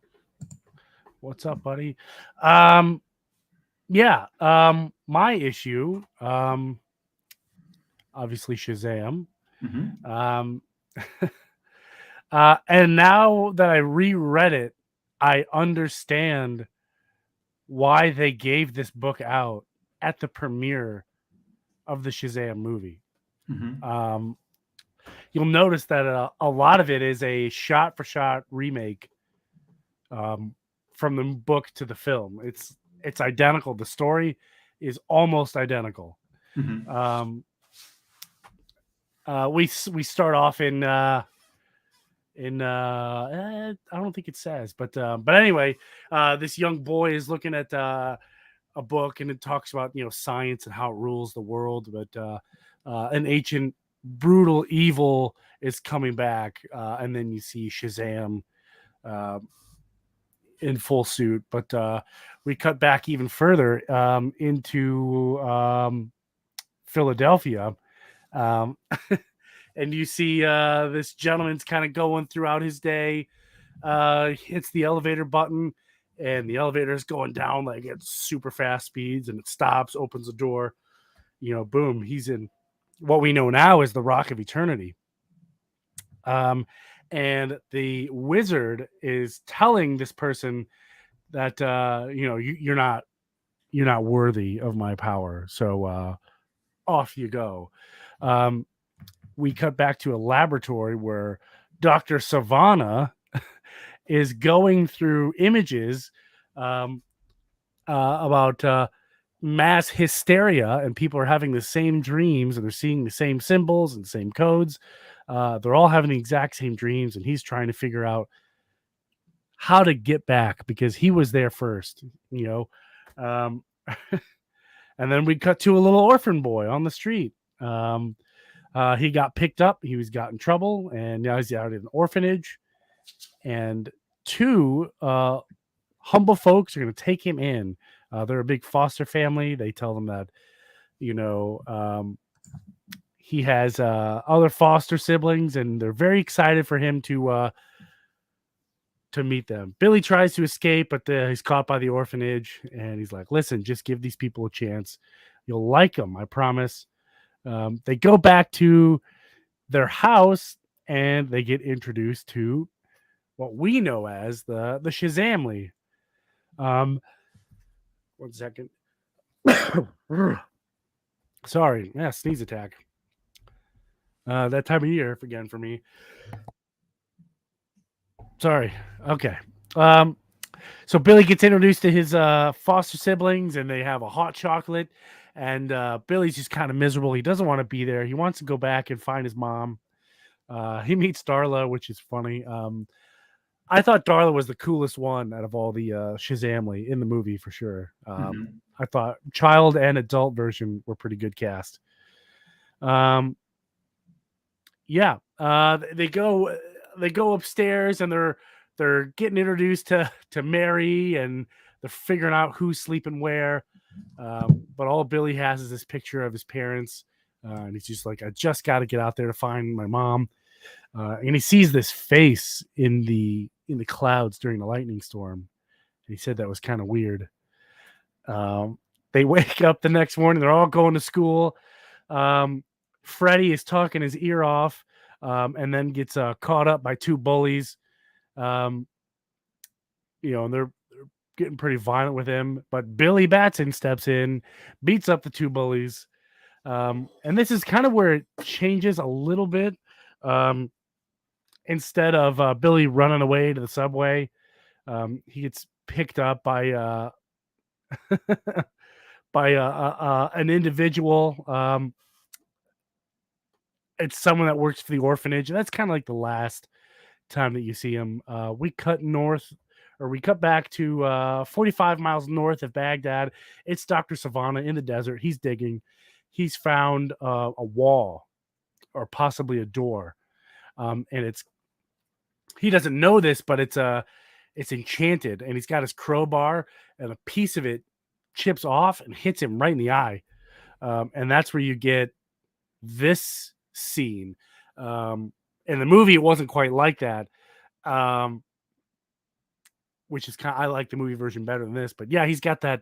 What's up, buddy? My issue, obviously Shazam. And now that I reread it, I understand why they gave this book out at the premiere of the Shazam movie. You'll notice that a lot of it is a shot-for-shot remake from the book to the film. It's identical. The story is almost identical. We start off in I don't think it says, but anyway, this young boy is looking at a book, and it talks about science and how it rules the world, but an ancient brutal evil is coming back, and then you see Shazam in full suit. But we cut back even further into Philadelphia, and you see this gentleman's kind of going throughout his day, hits the elevator button, and the elevator is going down like at super fast speeds, and it stops, opens the door, boom, he's in what we know now is the Rock of Eternity. And the wizard is telling this person that you're not worthy of my power, so off you go. We cut back to a laboratory where Dr. Savannah is going through images about mass hysteria, and people are having the same dreams, and they're seeing the same symbols and same codes. They're all having the exact same dreams, and he's trying to figure out how to get back because he was there first, and then we cut to a little orphan boy on the street. He got picked up. He got in trouble, and now he's out in an orphanage. And two humble folks are going to take him in. They're a big foster family. They tell them that, he has other foster siblings, and they're very excited for him to meet them. Billy tries to escape, but he's caught by the orphanage, and he's like, listen, just give these people a chance. You'll like them, I promise. They go back to their house, and they get introduced to what we know as the Shazamily. 1 second. Sorry. Yeah, sneeze attack. That time of year again for me. Sorry. Okay. So Billy gets introduced to his foster siblings, and they have a hot chocolate. And Billy's just kind of miserable. He doesn't want to be there. He wants to go back and find his mom. He meets Darla, which is funny. I thought Darla was the coolest one out of all the Shazamily in the movie for sure. I thought child and adult version were pretty good cast. Yeah, they go upstairs and they're getting introduced to Mary, and they're figuring out who's sleeping where. But all Billy has is this picture of his parents, and he's just like, I just got to get out there to find my mom. And he sees this face in the clouds during the lightning storm. And he said that was kind of weird. They wake up the next morning. They're all going to school. Freddy is talking his ear off, and then gets caught up by two bullies. And they're getting pretty violent with him. But Billy Batson steps in, beats up the two bullies. And this is kind of where it changes a little bit. Instead of Billy running away to the subway, he gets picked up by by an individual. It's someone that works for the orphanage, and that's kind of like the last time that you see him. We cut back to 45 miles north of Baghdad. It's Dr. Savannah in the desert. He's digging. He's found a wall, or possibly a door, and he doesn't know this, but it's enchanted, and he's got his crowbar, and a piece of it chips off and hits him right in the eye, and that's where you get this scene. In the movie, it wasn't quite like that, which is I like the movie version better than this. But yeah, he's got that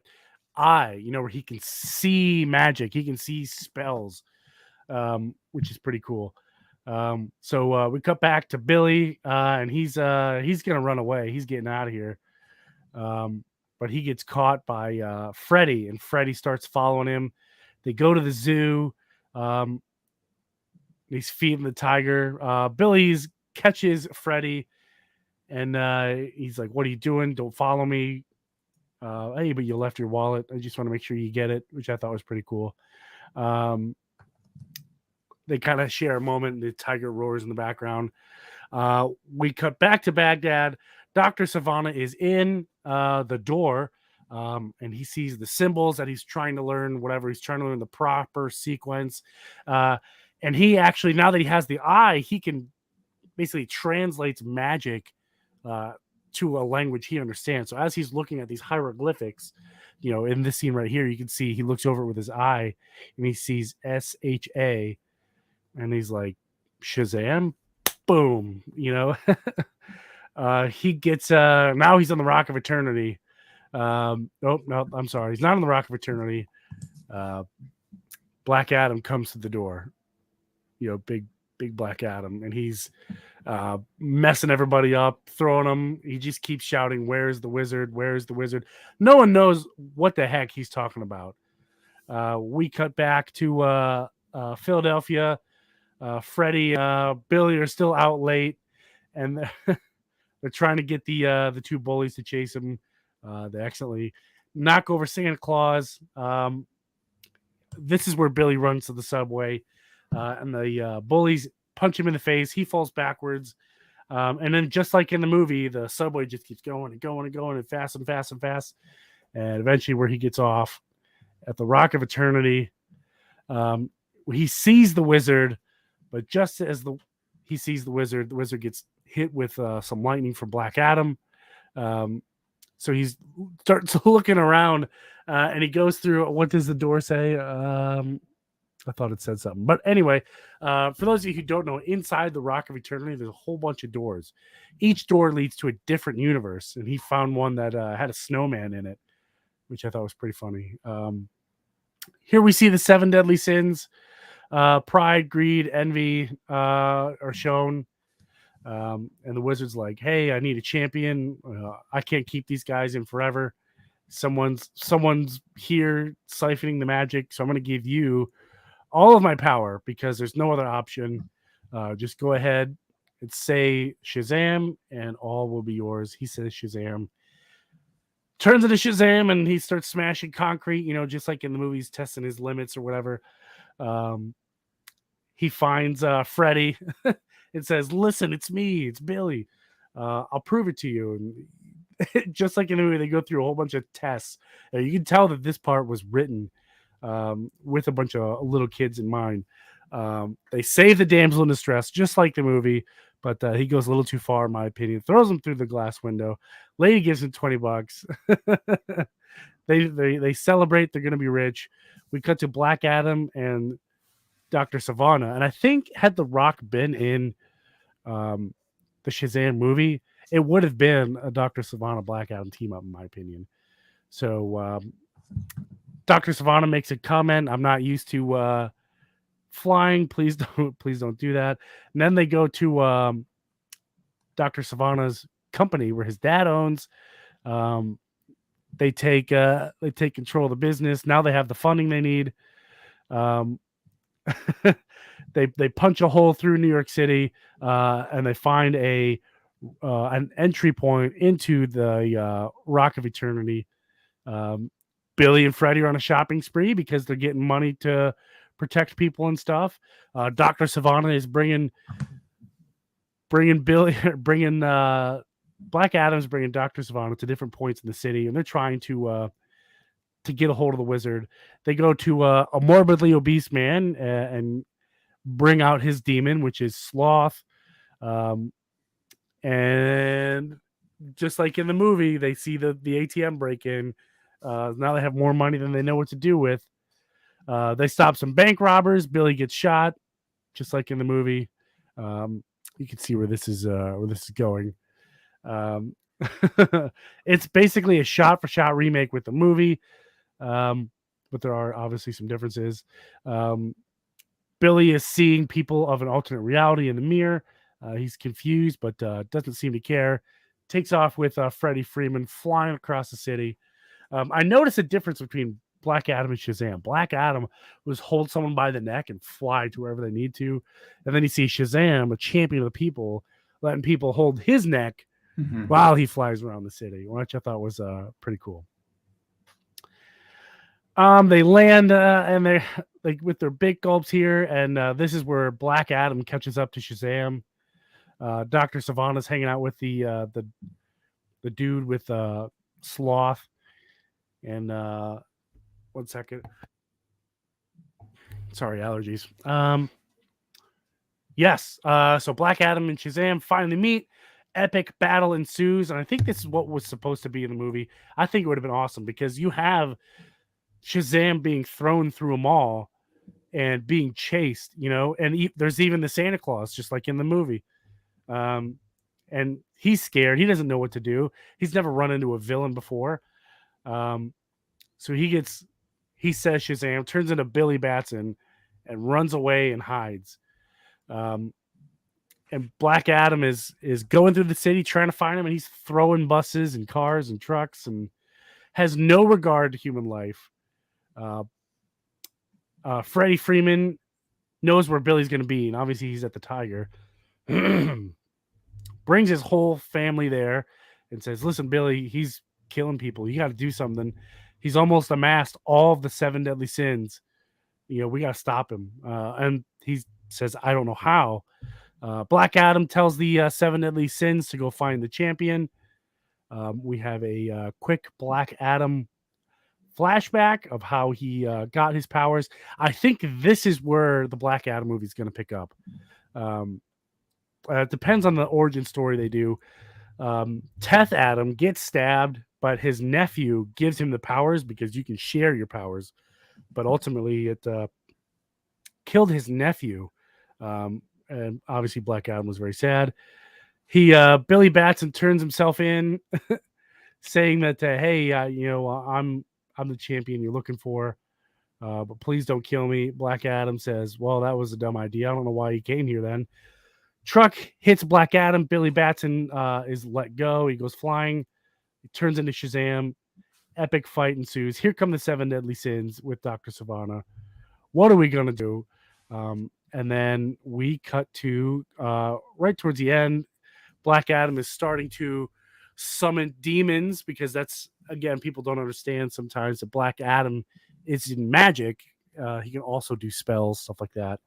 eye, where he can see magic, he can see spells, which is pretty cool. So we cut back to Billy, and he's gonna run away. He's getting out of here. But he gets caught by Freddy, and Freddy starts following him. They go to the zoo. He's feeding the tiger. Billy catches Freddy, and he's like, "What are you doing? Don't follow me." Hey, but you left your wallet. I just want to make sure you get it, which I thought was pretty cool. They kind of share a moment. The tiger roars in the background. We cut back to Baghdad. Dr. Savannah is in the door, and he sees the symbols that he's trying to learn, whatever. He's trying to learn the proper sequence. And he actually, now that he has the eye, he can basically translates magic to a language he understands. So as he's looking at these hieroglyphics, in this scene right here, you can see he looks over it with his eye, and he sees SHA, and he's like, Shazam, boom, he gets now he's on the Rock of Eternity. No, I'm sorry, he's not on the Rock of Eternity. Black Adam comes to the door, big Black Adam, and he's messing everybody up, throwing them. He just keeps shouting, "Where's the wizard? Where's the wizard?" No one knows what the heck he's talking about. We cut back to Philadelphia. Freddy, Billy are still out late, and they're trying to get the two bullies to chase him. They accidentally knock over Santa Claus. This is where Billy runs to the subway, and the bullies punch him in the face. He falls backwards, and then just like in the movie, the subway just keeps going and going and going and fast and fast and fast, and eventually where he gets off at the Rock of Eternity. He sees the wizard, but just as he sees the wizard gets hit with some lightning from Black Adam. So he starts looking around, and he goes through. What does the door say? I thought it said something. But anyway, for those of you who don't know, inside the Rock of Eternity, there's a whole bunch of doors. Each door leads to a different universe, and he found one that had a snowman in it, which I thought was pretty funny. Here we see the 7 deadly sins. Pride, greed, envy are shown. And the wizard's like, "Hey, I need a champion. I can't keep these guys in forever. Someone's here siphoning the magic, so I'm going to give you all of my power because there's no other option. Just go ahead and say Shazam, and all will be yours." He says Shazam. Turns into Shazam, and he starts smashing concrete, just like in the movies, testing his limits or whatever. He finds Freddy. It says, "Listen, it's me. It's Billy. I'll prove it to you." And just like in the movie, they go through a whole bunch of tests. You can tell that this part was written with a bunch of little kids in mind. They save the damsel in distress, just like the movie, but he goes a little too far, in my opinion. Throws him through the glass window. Lady gives him $20. They celebrate. They're going to be rich. We cut to Black Adam and Dr. Sivana. And I think had The Rock been in the Shazam movie, it would have been a Dr. Sivana Black Adam team up, in my opinion. So Dr. Sivana makes a comment. I'm not used to flying. Please don't do that. And then they go to Dr. Sivana's company where his dad owns. They take control of the business. Now they have the funding they need. They punch a hole through New York City, and they find an entry point into the Rock of Eternity. Billy and Freddy are on a shopping spree because they're getting money to protect people and stuff. Dr. Sivana is bringing Black Adam's bringing Dr. Sivana to different points in the city, and they're trying to get a hold of the wizard. They go to a morbidly obese man and bring out his demon, which is Sloth. And just like in the movie, they see the ATM break in. Now they have more money than they know what to do with. They stop some bank robbers. Billy gets shot, just like in the movie. You can see where this is going. It's basically a shot-for-shot remake with the movie, but there are obviously some differences. Billy is seeing people of an alternate reality in the mirror. He's confused, but doesn't seem to care. Takes off with Freddie Freeman flying across the city. I noticed a difference between Black Adam and Shazam. Black Adam was hold someone by the neck and fly to wherever they need to. And then you see Shazam, a champion of the people, letting people hold his neck while he flies around the city, which I thought was pretty cool. They land and they're like with their big gulps here, and this is where Black Adam catches up to Shazam. Dr. Sivana's hanging out with the dude with Sloth. And 1 second. Sorry, allergies. Yes. So Black Adam and Shazam finally meet. Epic battle ensues, and I think this is what was supposed to be in the movie. I think it would have been awesome because you have Shazam being thrown through a mall and being chased, and there's even the Santa Claus, just like in the movie. And he's scared. He doesn't know what to do. He's never run into a villain before. So he says Shazam, turns into Billy Batson and runs away and hides. And Black Adam is going through the city trying to find him, and he's throwing buses and cars and trucks and has no regard to human life. Freddie Freeman knows where Billy's going to be, and obviously he's at the Tiger. Brings his whole family there and says, listen, Billy, he's killing people. You got to do something. He's almost amassed all of the 7 deadly sins. We got to stop him. And he says, I don't know how. Black Adam tells the 7 deadly sins to go find the champion. We have a quick Black Adam flashback of how he got his powers. I think this is where the Black Adam movie is going to pick up. It depends on the origin story they do. Teth Adam gets stabbed, but his nephew gives him the powers because you can share your powers. But ultimately, it killed his nephew. And obviously, Black Adam was very sad. Billy Batson turns himself in, saying that, hey, I'm the champion you're looking for, but please don't kill me. Black Adam says, well, that was a dumb idea. I don't know why you came here then. Truck hits Black Adam. Billy Batson is let go. He goes flying. He turns into Shazam. Epic fight ensues. Here come the 7 deadly sins with Dr. Sivana. What are we going to do? And then we cut to right towards the end. Black Adam is starting to summon demons because that's, again, people don't understand sometimes that Black Adam is in magic. He can also do spells, stuff like that.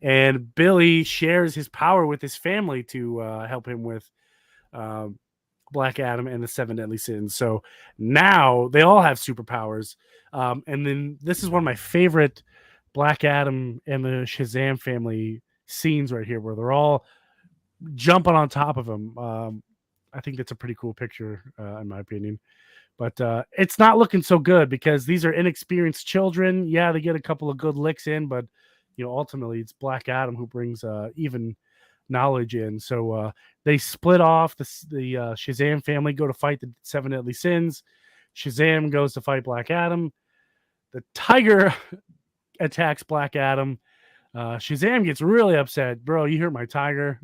And Billy shares his power with his family to help him with Black Adam and the Seven Deadly Sins. So now they all have superpowers. And then this is one of my favorite Black Adam and the Shazam family scenes right here, where they're all jumping on top of him. I think that's a pretty cool picture, in my opinion. But it's not looking so good because these are inexperienced children. Yeah, they get a couple of good licks in, but ultimately it's Black Adam who brings even knowledge in. So they split off. The Shazam family go to fight the Seven Deadly Sins. Shazam goes to fight Black Adam. The Tiger attacks Black Adam. Shazam gets really upset. Bro, you hurt my tiger.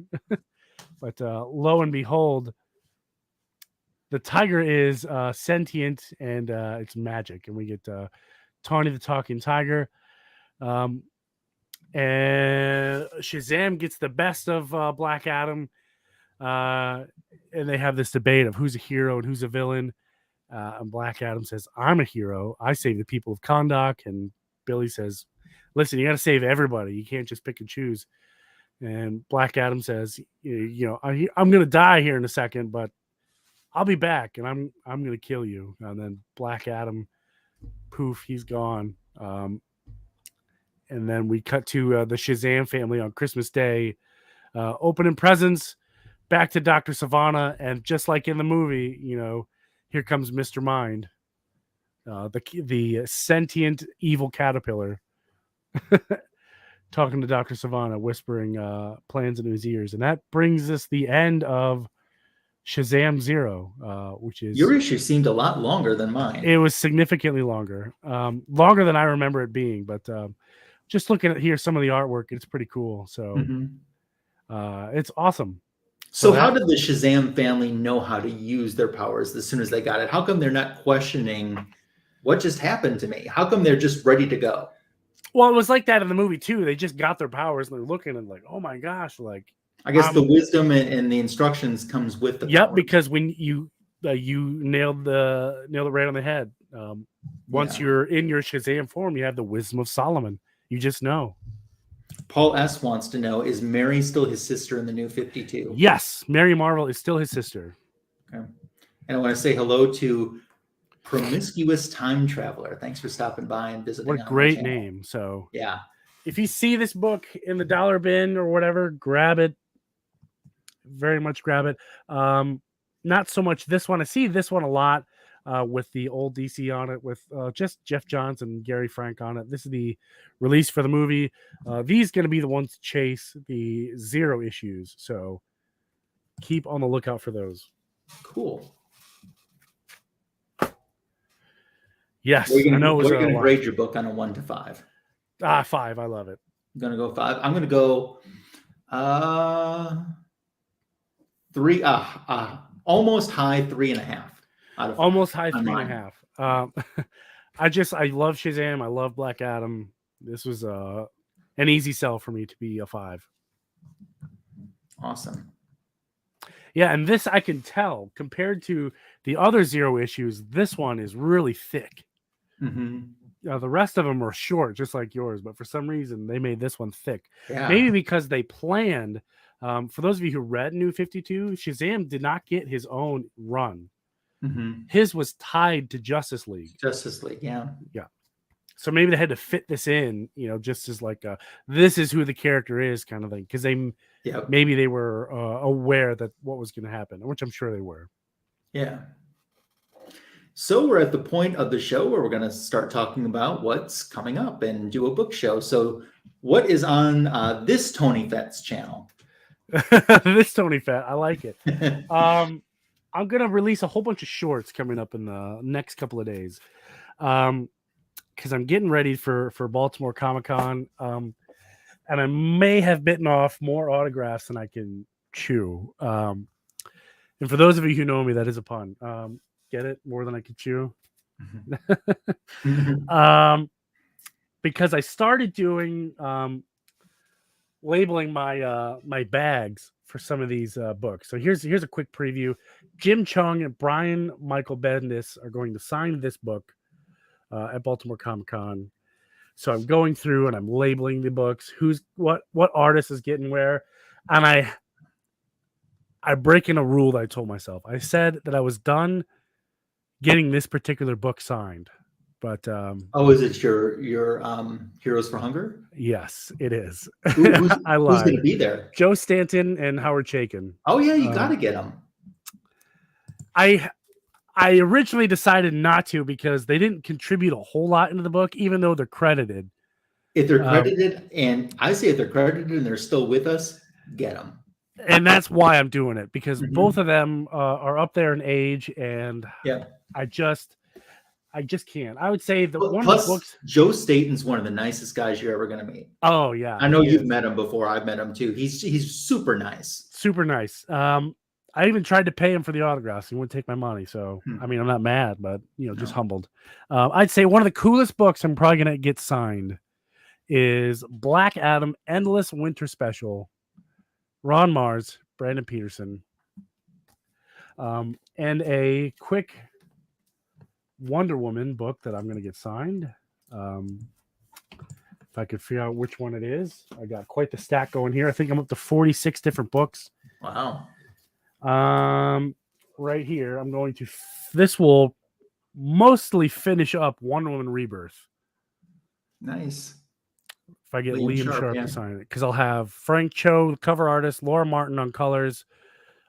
But lo and behold, the tiger is sentient and it's magic. And we get Tawny the Talking Tiger. And Shazam gets the best of Black Adam. And they have this debate of who's a hero and who's a villain. And Black Adam says, I'm a hero. I save the people of Kahndaq. And Billy says, listen, you got to save everybody. You can't just pick and choose. And Black Adam says, I'm going to die here in a second, but I'll be back and I'm going to kill you. And then Black Adam, poof, he's gone. And then we cut to the Shazam family on Christmas Day, opening presents, back to Dr. Sivana. And just like in the movie, here comes Mr. Mind, the sentient evil caterpillar, talking to Dr. Sivana, whispering plans into his ears. And that brings us the end of Shazam 0, which is... Your issue seemed a lot longer than mine. It was significantly longer. Longer than I remember it being, but just looking at here, some of the artwork, it's pretty cool. So it's awesome. So how did the Shazam family know how to use their powers as soon as they got it? How come they're not questioning what just happened to me? How come they're just ready to go? Well, it was like that in the movie too. They just got their powers and they're looking and like, oh my gosh, like... I guess the wisdom and the instructions comes with the power. Because when you nailed it right on the head. Once you're in your Shazam form, you have the wisdom of Solomon. You just know. Paul S. wants to know, is Mary still his sister in the New 52? Yes, Mary Marvel is still his sister. Okay. And I want to say hello to Promiscuous Time Traveler. Thanks for stopping by and visiting. What a great name. So yeah, if you see this book in the dollar bin or whatever, grab it. Very much grab it. Not so much this one. I see this one a lot with the old DC on it, with just Jeff Johns and Gary Frank on it. This is the release for the movie. These going to be the ones to chase the 0 issues. So keep on the lookout for those. Cool. Yes, we're I know. We're going to grade your book on a 1 to 5. 5. I love it. I'm going to go 5. I'm going to go 3. Almost high 3.5. Almost high 3.5. I love Shazam. I love Black Adam. This was an easy sell for me to be a 5. Awesome. Yeah, and this I can tell compared to the other 0 issues, this one is really thick. The rest of them are short, just like yours, but for some reason they made this one thick. Yeah. Maybe because they planned. For those of you who read New 52, Shazam did not get his own run. His was tied to Justice League. Yeah. So maybe they had to fit this in, just as like this is who the character is kind of thing. Because maybe they were aware that what was going to happen, which I'm sure they were. Yeah. So we're at the point of the show where we're going to start talking about what's coming up and do a book show. So what is on this Tony Fett's channel? This Tony Fett, I like it. I'm gonna release a whole bunch of shorts coming up in the next couple of days, because I'm getting ready for Baltimore Comic-Con, and I may have bitten off more autographs than I can chew. And for those of you who know me, that is a pun. Get it? More than I can chew. Because I started doing labeling my bags for some of these books. So here's a quick preview. Jim Chung and Brian Michael Bendis are going to sign this book at Baltimore Comic-Con. So I'm going through and I'm labeling the books, what artist is getting where, and I'm breaking a rule that I told myself. I said that I was done getting this particular book signed, but Oh, is it your Heroes for Hunger? yes, it is. Who's I who's going lied. to be there? Joe Stanton and Howard Chaykin. Oh yeah, you got to get them. I originally decided not to because they didn't contribute a whole lot into the book, even though they're credited. If they're credited, and I say if they're credited and they're still with us, get them. And that's why I'm doing it, because Mhm. both of them are up there in age, and Yeah. I just can't. I would say that one of Plus, the books. Joe Staten's one of the nicest guys you're ever going to meet. Oh yeah, I know he you've is. met him before. I've met him too. He's super nice. Super nice. I even tried to pay him for the autographs. He wouldn't take my money. So, I mean, I'm not mad, but, just humbled. I'd say one of the coolest books I'm probably going to get signed is Black Adam Endless Winter Special. Ron Mars, Brandon Peterson. And a quick Wonder Woman book that I'm going to get signed. If I could figure out which one it is. I got quite the stack going here. I think I'm up to 46 different books. Wow. Right here, I'm going to. This will mostly finish up Wonder Woman Rebirth. Nice. If I get Liam Liam Sharp yeah. to sign it, because I'll have Frank Cho, the cover artist, Laura Martin on colors.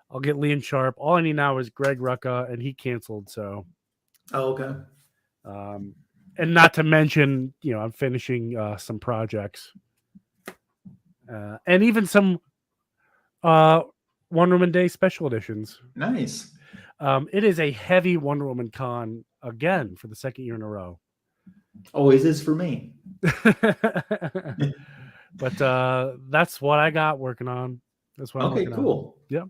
I'll get Liam Sharp. All I need now is Greg Rucka, and he canceled. So, okay. And not to mention, I'm finishing some projects, and even some Wonder Woman Day special editions. Nice. It is a heavy Wonder Woman con again for the second year in a row. Always is for me. But that's what I got working on. That's what I'm working cool. on. Yeah.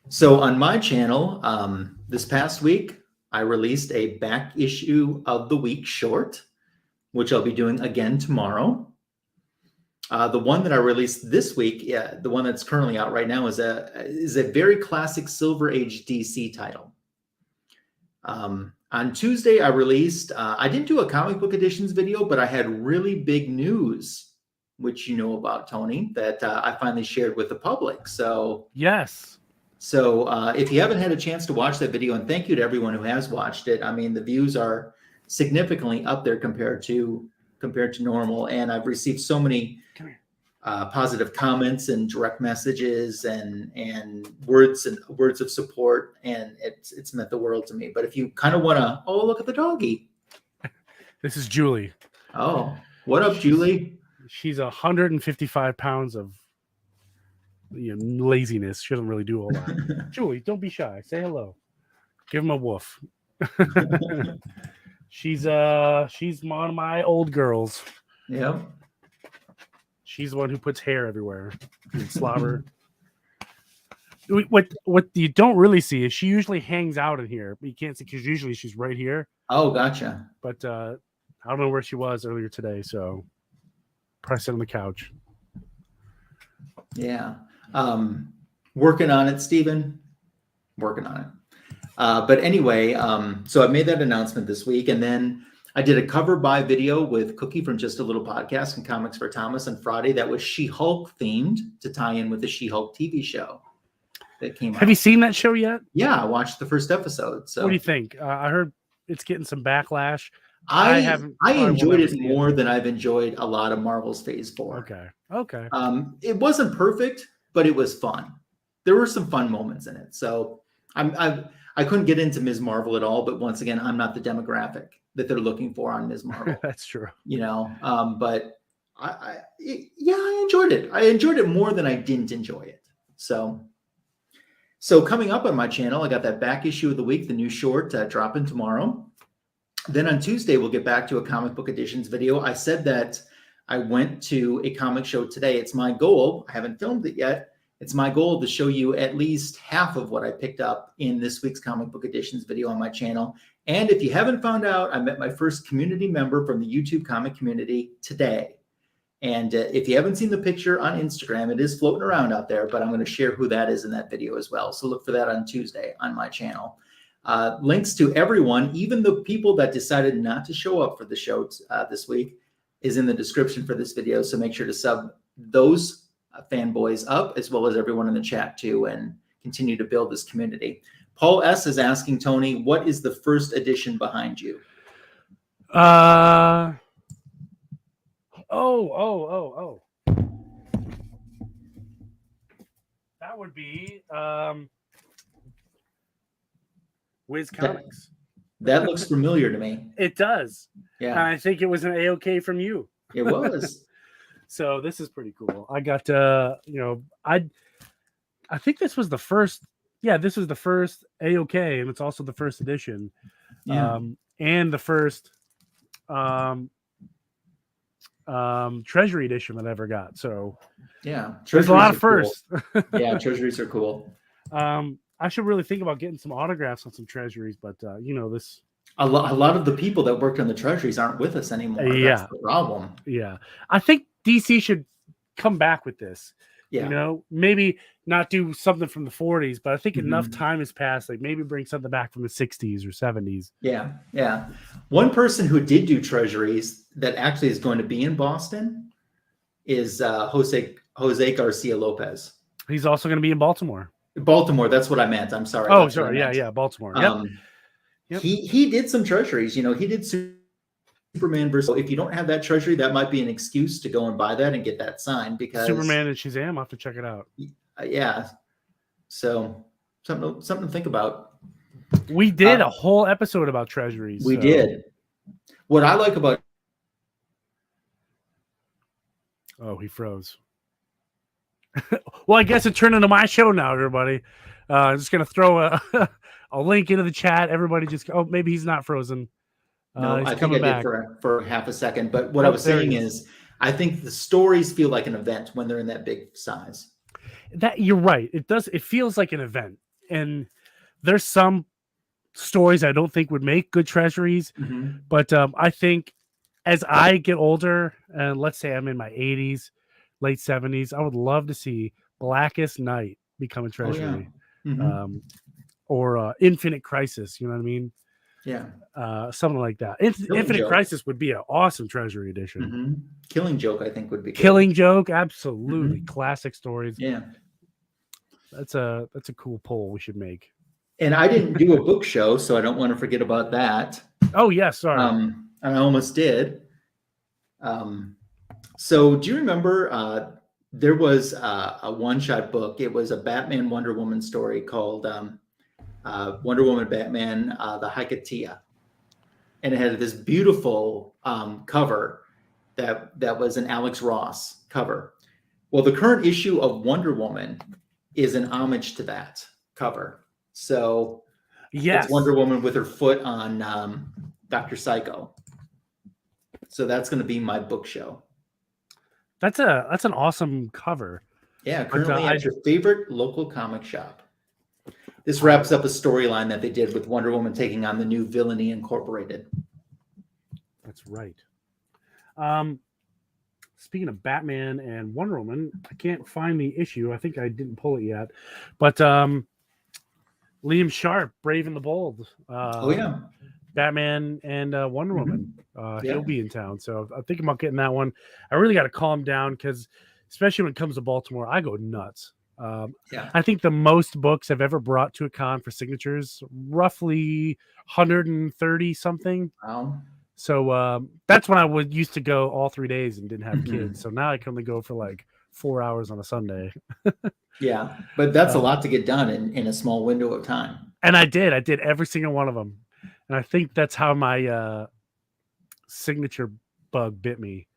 So on my channel, this past week, I released a back issue of the week short, which I'll be doing again tomorrow. The one that I released this week, the one that's currently out right now, is a very classic Silver Age DC title. On Tuesday, I released, I didn't do a comic book editions video, but I had really big news, which you know about, Tony, that I finally shared with the public. So yes. So if you haven't had a chance to watch that video, and thank you to everyone who has watched it. I mean, the views are significantly up there compared to normal, and I've received so many positive comments and direct messages and words of support, and it's meant the world to me. But if you kind of want to, look at the doggy. This is Julie. Oh, what up, Julie? She's 155 pounds of laziness. She doesn't really do a whole lot. Julie, don't be shy. Say hello. Give him a woof. She's one of my old girls. Yeah. She's the one who puts hair everywhere and slobber. What you don't really see is she usually hangs out in here, but you can't see because usually she's right here. Oh, gotcha. But I don't know where she was earlier today, so probably sit on the couch. Yeah. Working on it, Stephen. Working on it. But anyway, so I made that announcement this week, and then I did a cover by video with Cookie from Just a Little Podcast and Comics for Thomas on Friday. That was She-Hulk themed to tie in with the She-Hulk TV show that came out. Have you seen that show yet? Yeah, I watched the first episode. So what do you think? I heard it's getting some backlash. I enjoyed it more than I've enjoyed a lot of Marvel's Phase 4. Okay. It wasn't perfect, but it was fun. There were some fun moments in it. So I couldn't get into Ms. Marvel at all, but once again, I'm not the demographic that they're looking for on Ms. Marvel. That's true. But I enjoyed it. I enjoyed it more than I didn't enjoy it. So coming up on my channel, I got that back issue of the week, the new short dropping tomorrow. Then on Tuesday, we'll get back to a comic book editions video. I said that I went to a comic show today. It's my goal. I haven't filmed it yet. It's my goal to show you at least half of what I picked up in this week's comic book editions video on my channel. And if you haven't found out, I met my first community member from the YouTube comic community today. And if you haven't seen the picture on Instagram, it is floating around out there, but I'm going to share who that is in that video as well. So look for that on Tuesday on my channel. Links to everyone, even the people that decided not to show up for the show this week, is in the description for this video. So make sure to sub those fanboys up, as well as everyone in the chat too, and continue to build this community. Paul S. is asking Tony, what is the first edition behind you? Oh. That would be Wiz Comics. That looks familiar to me. It does. Yeah. And I think it was an A-OK from you. It was. So this is pretty cool. I got I think this was the first. Yeah, this was the first A-OK, and it's also the first edition. Yeah. And the first Treasury edition that I ever got. So yeah, there's a lot of firsts. Cool. Yeah, treasuries are cool. I should really think about getting some autographs on some treasuries, but this. A lot of the people that worked on the treasuries aren't with us anymore. Yeah. That's the problem. Yeah. I think DC should come back with this. Yeah. Maybe not do something from the 40s, but I think enough time has passed. Like maybe bring something back from the 60s or 70s. Yeah. Yeah. One person who did do treasuries that actually is going to be in Boston is Jose Garcia Lopez. He's also going to be in Baltimore. That's what I meant. I'm sorry. Oh, sorry. Yeah. Baltimore. Yep. He did some treasuries. He did Superman versus. If you don't have that treasury, that might be an excuse to go and buy that and get that signed because Superman and Shazam. I'll have to check it out. Yeah. So something to think about. We did a whole episode about treasuries. We did. What I like about. Oh, he froze. Well, I guess it turned into my show now, everybody. I'm just going to throw a link into the chat. Everybody just, maybe he's not frozen. No, he's I think coming I back. did for half a second. But what I was saying is, I think the stories feel like an event when they're in that big size. That you're right. It does. It feels like an event. And there's some stories I don't think would make good treasuries. Mm-hmm. But I think as I get older, and let's say I'm in my 80s, late 70s, I would love to see Blackest Night become a treasury. Oh, yeah. Mm-hmm. Or Infinite Crisis, you know what I mean? Yeah. Something like that. Infinite Joke. Crisis would be an awesome treasury edition. Mm-hmm. Killing Joke, I think, would be good. Killing Joke, absolutely. Classic stories. Yeah. That's a cool poll we should make. And I didn't do a book show, so I don't want to forget about that. Oh, yeah, sorry. And I almost did. So do you remember there was a one-shot book? It was a Batman Wonder Woman story called Wonder Woman Batman, the Hikatia. And it had this beautiful cover that was an Alex Ross cover. Well, the current issue of Wonder Woman is an homage to that cover. So yes, it's Wonder Woman with her foot on Dr. Psycho. So that's going to be my book show. That's an awesome cover. Yeah, currently at your favorite local comic shop. This wraps up a storyline that they did with Wonder Woman taking on the new Villainy Incorporated. That's right. Speaking of Batman and Wonder Woman, I can't find the issue. I think I didn't pull it yet. But Liam Sharp, Brave and the Bold. Oh, yeah. Batman and Wonder Woman. He'll be in town. So I'm thinking about getting that one. I really got to calm down because, especially when it comes to Baltimore, I go nuts. I think the most books I've ever brought to a con for signatures, roughly 130 something. Wow. So that's when I used to go all 3 days and didn't have kids. So now I can only go for like 4 hours on a Sunday. Yeah, but that's a lot to get done in a small window of time. And I did every single one of them. And I think that's how my signature bug bit me.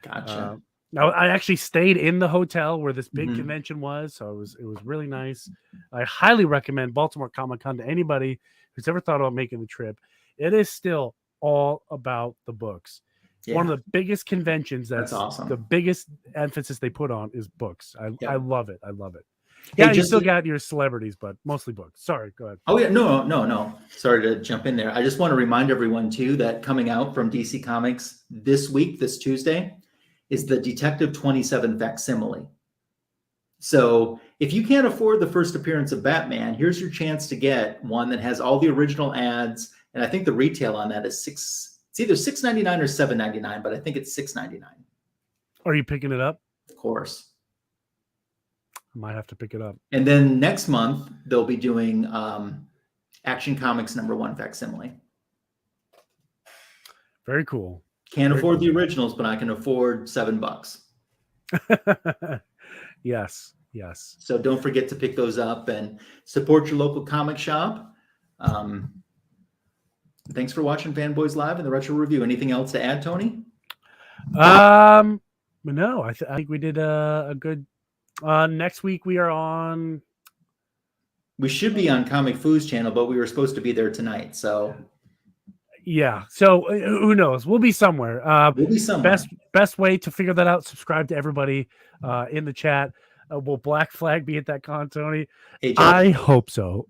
Gotcha. Now I actually stayed in the hotel where this big convention was, so it was really nice. I highly recommend Baltimore Comic Con to anybody who's ever thought about making the trip. It is still all about the books. Yeah. One of the biggest conventions. That's awesome. The biggest emphasis they put on is books. I love it. I love it. Yeah, you still got your celebrities, but mostly books. Sorry, go ahead. Oh, yeah. No. Sorry to jump in there. I just want to remind everyone, too, that coming out from DC Comics this week, this Tuesday, is the Detective 27 Facsimile. So if you can't afford the first appearance of Batman, here's your chance to get one that has all the original ads. And I think the retail on that is it's either $6.99 or $7.99, but I think it's $6.99. Are you picking it up? Of course. I might have to pick it up. And then next month they'll be doing Action Comics #1 Facsimile. Very cool. Can't Very afford cool. the originals, but I can afford $7. Yes. Yes. So don't forget to pick those up and support your local comic shop. Thanks for watching Fanboys Live and the Retro Review. Anything else to add, Tony? No, I think we did a good. Next week we are on. We should be on Comic Foo's channel, but we were supposed to be there tonight. So Yeah. So who knows? We'll be somewhere. we'll be somewhere. Best way to figure that out. Subscribe to everybody in the chat. Will Black Flag be at that con, Tony? Hey, Jeff. I hope so.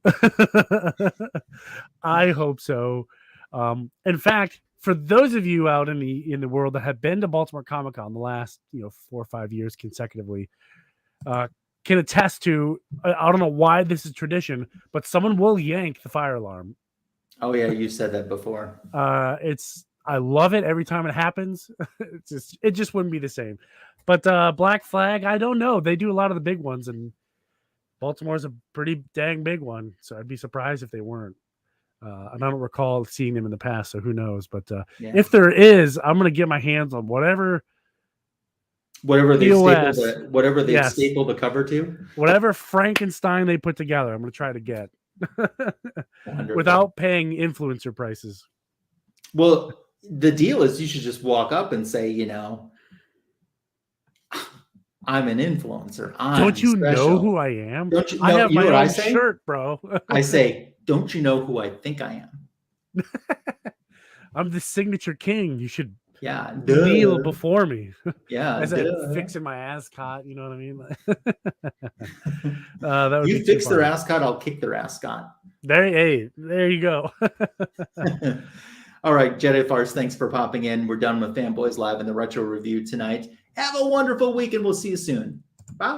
I hope so. In fact, for those of you out in the world that have been to Baltimore Comic Con the last 4 or 5 years consecutively, can attest to. I don't know why this is tradition, but someone will yank the fire alarm. Oh yeah, you said that before. I love it every time it happens. It just wouldn't be the same. But Black Flag, I don't know. They do a lot of the big ones, and Baltimore's a pretty dang big one. So I'd be surprised if they weren't. And I don't recall seeing them in the past, so who knows? But Yeah. if there is, I'm going to get my hands on whatever Whatever POS. they Yes. staple the cover to. whatever Frankenstein they put together. I'm going to try to get Wonderful. without paying influencer prices. Well, the deal is you should just walk up and say, I'm an influencer. Don't you special. know who I am? Don't you I know- have you know my what I own say? shirt, bro. I say, don't you know who I think I am? I'm the signature king. You should Yeah. kneel duh. before me Yeah. as I'm duh. fixing my ascot. You know what I mean? That would You be too fix their funny. ascot, I'll kick their ascot. There you go. All right, Jedi Farce, thanks for popping in. We're done with Fanboys Live and the Retro Review tonight. Have a wonderful week, and we'll see you soon. Bye.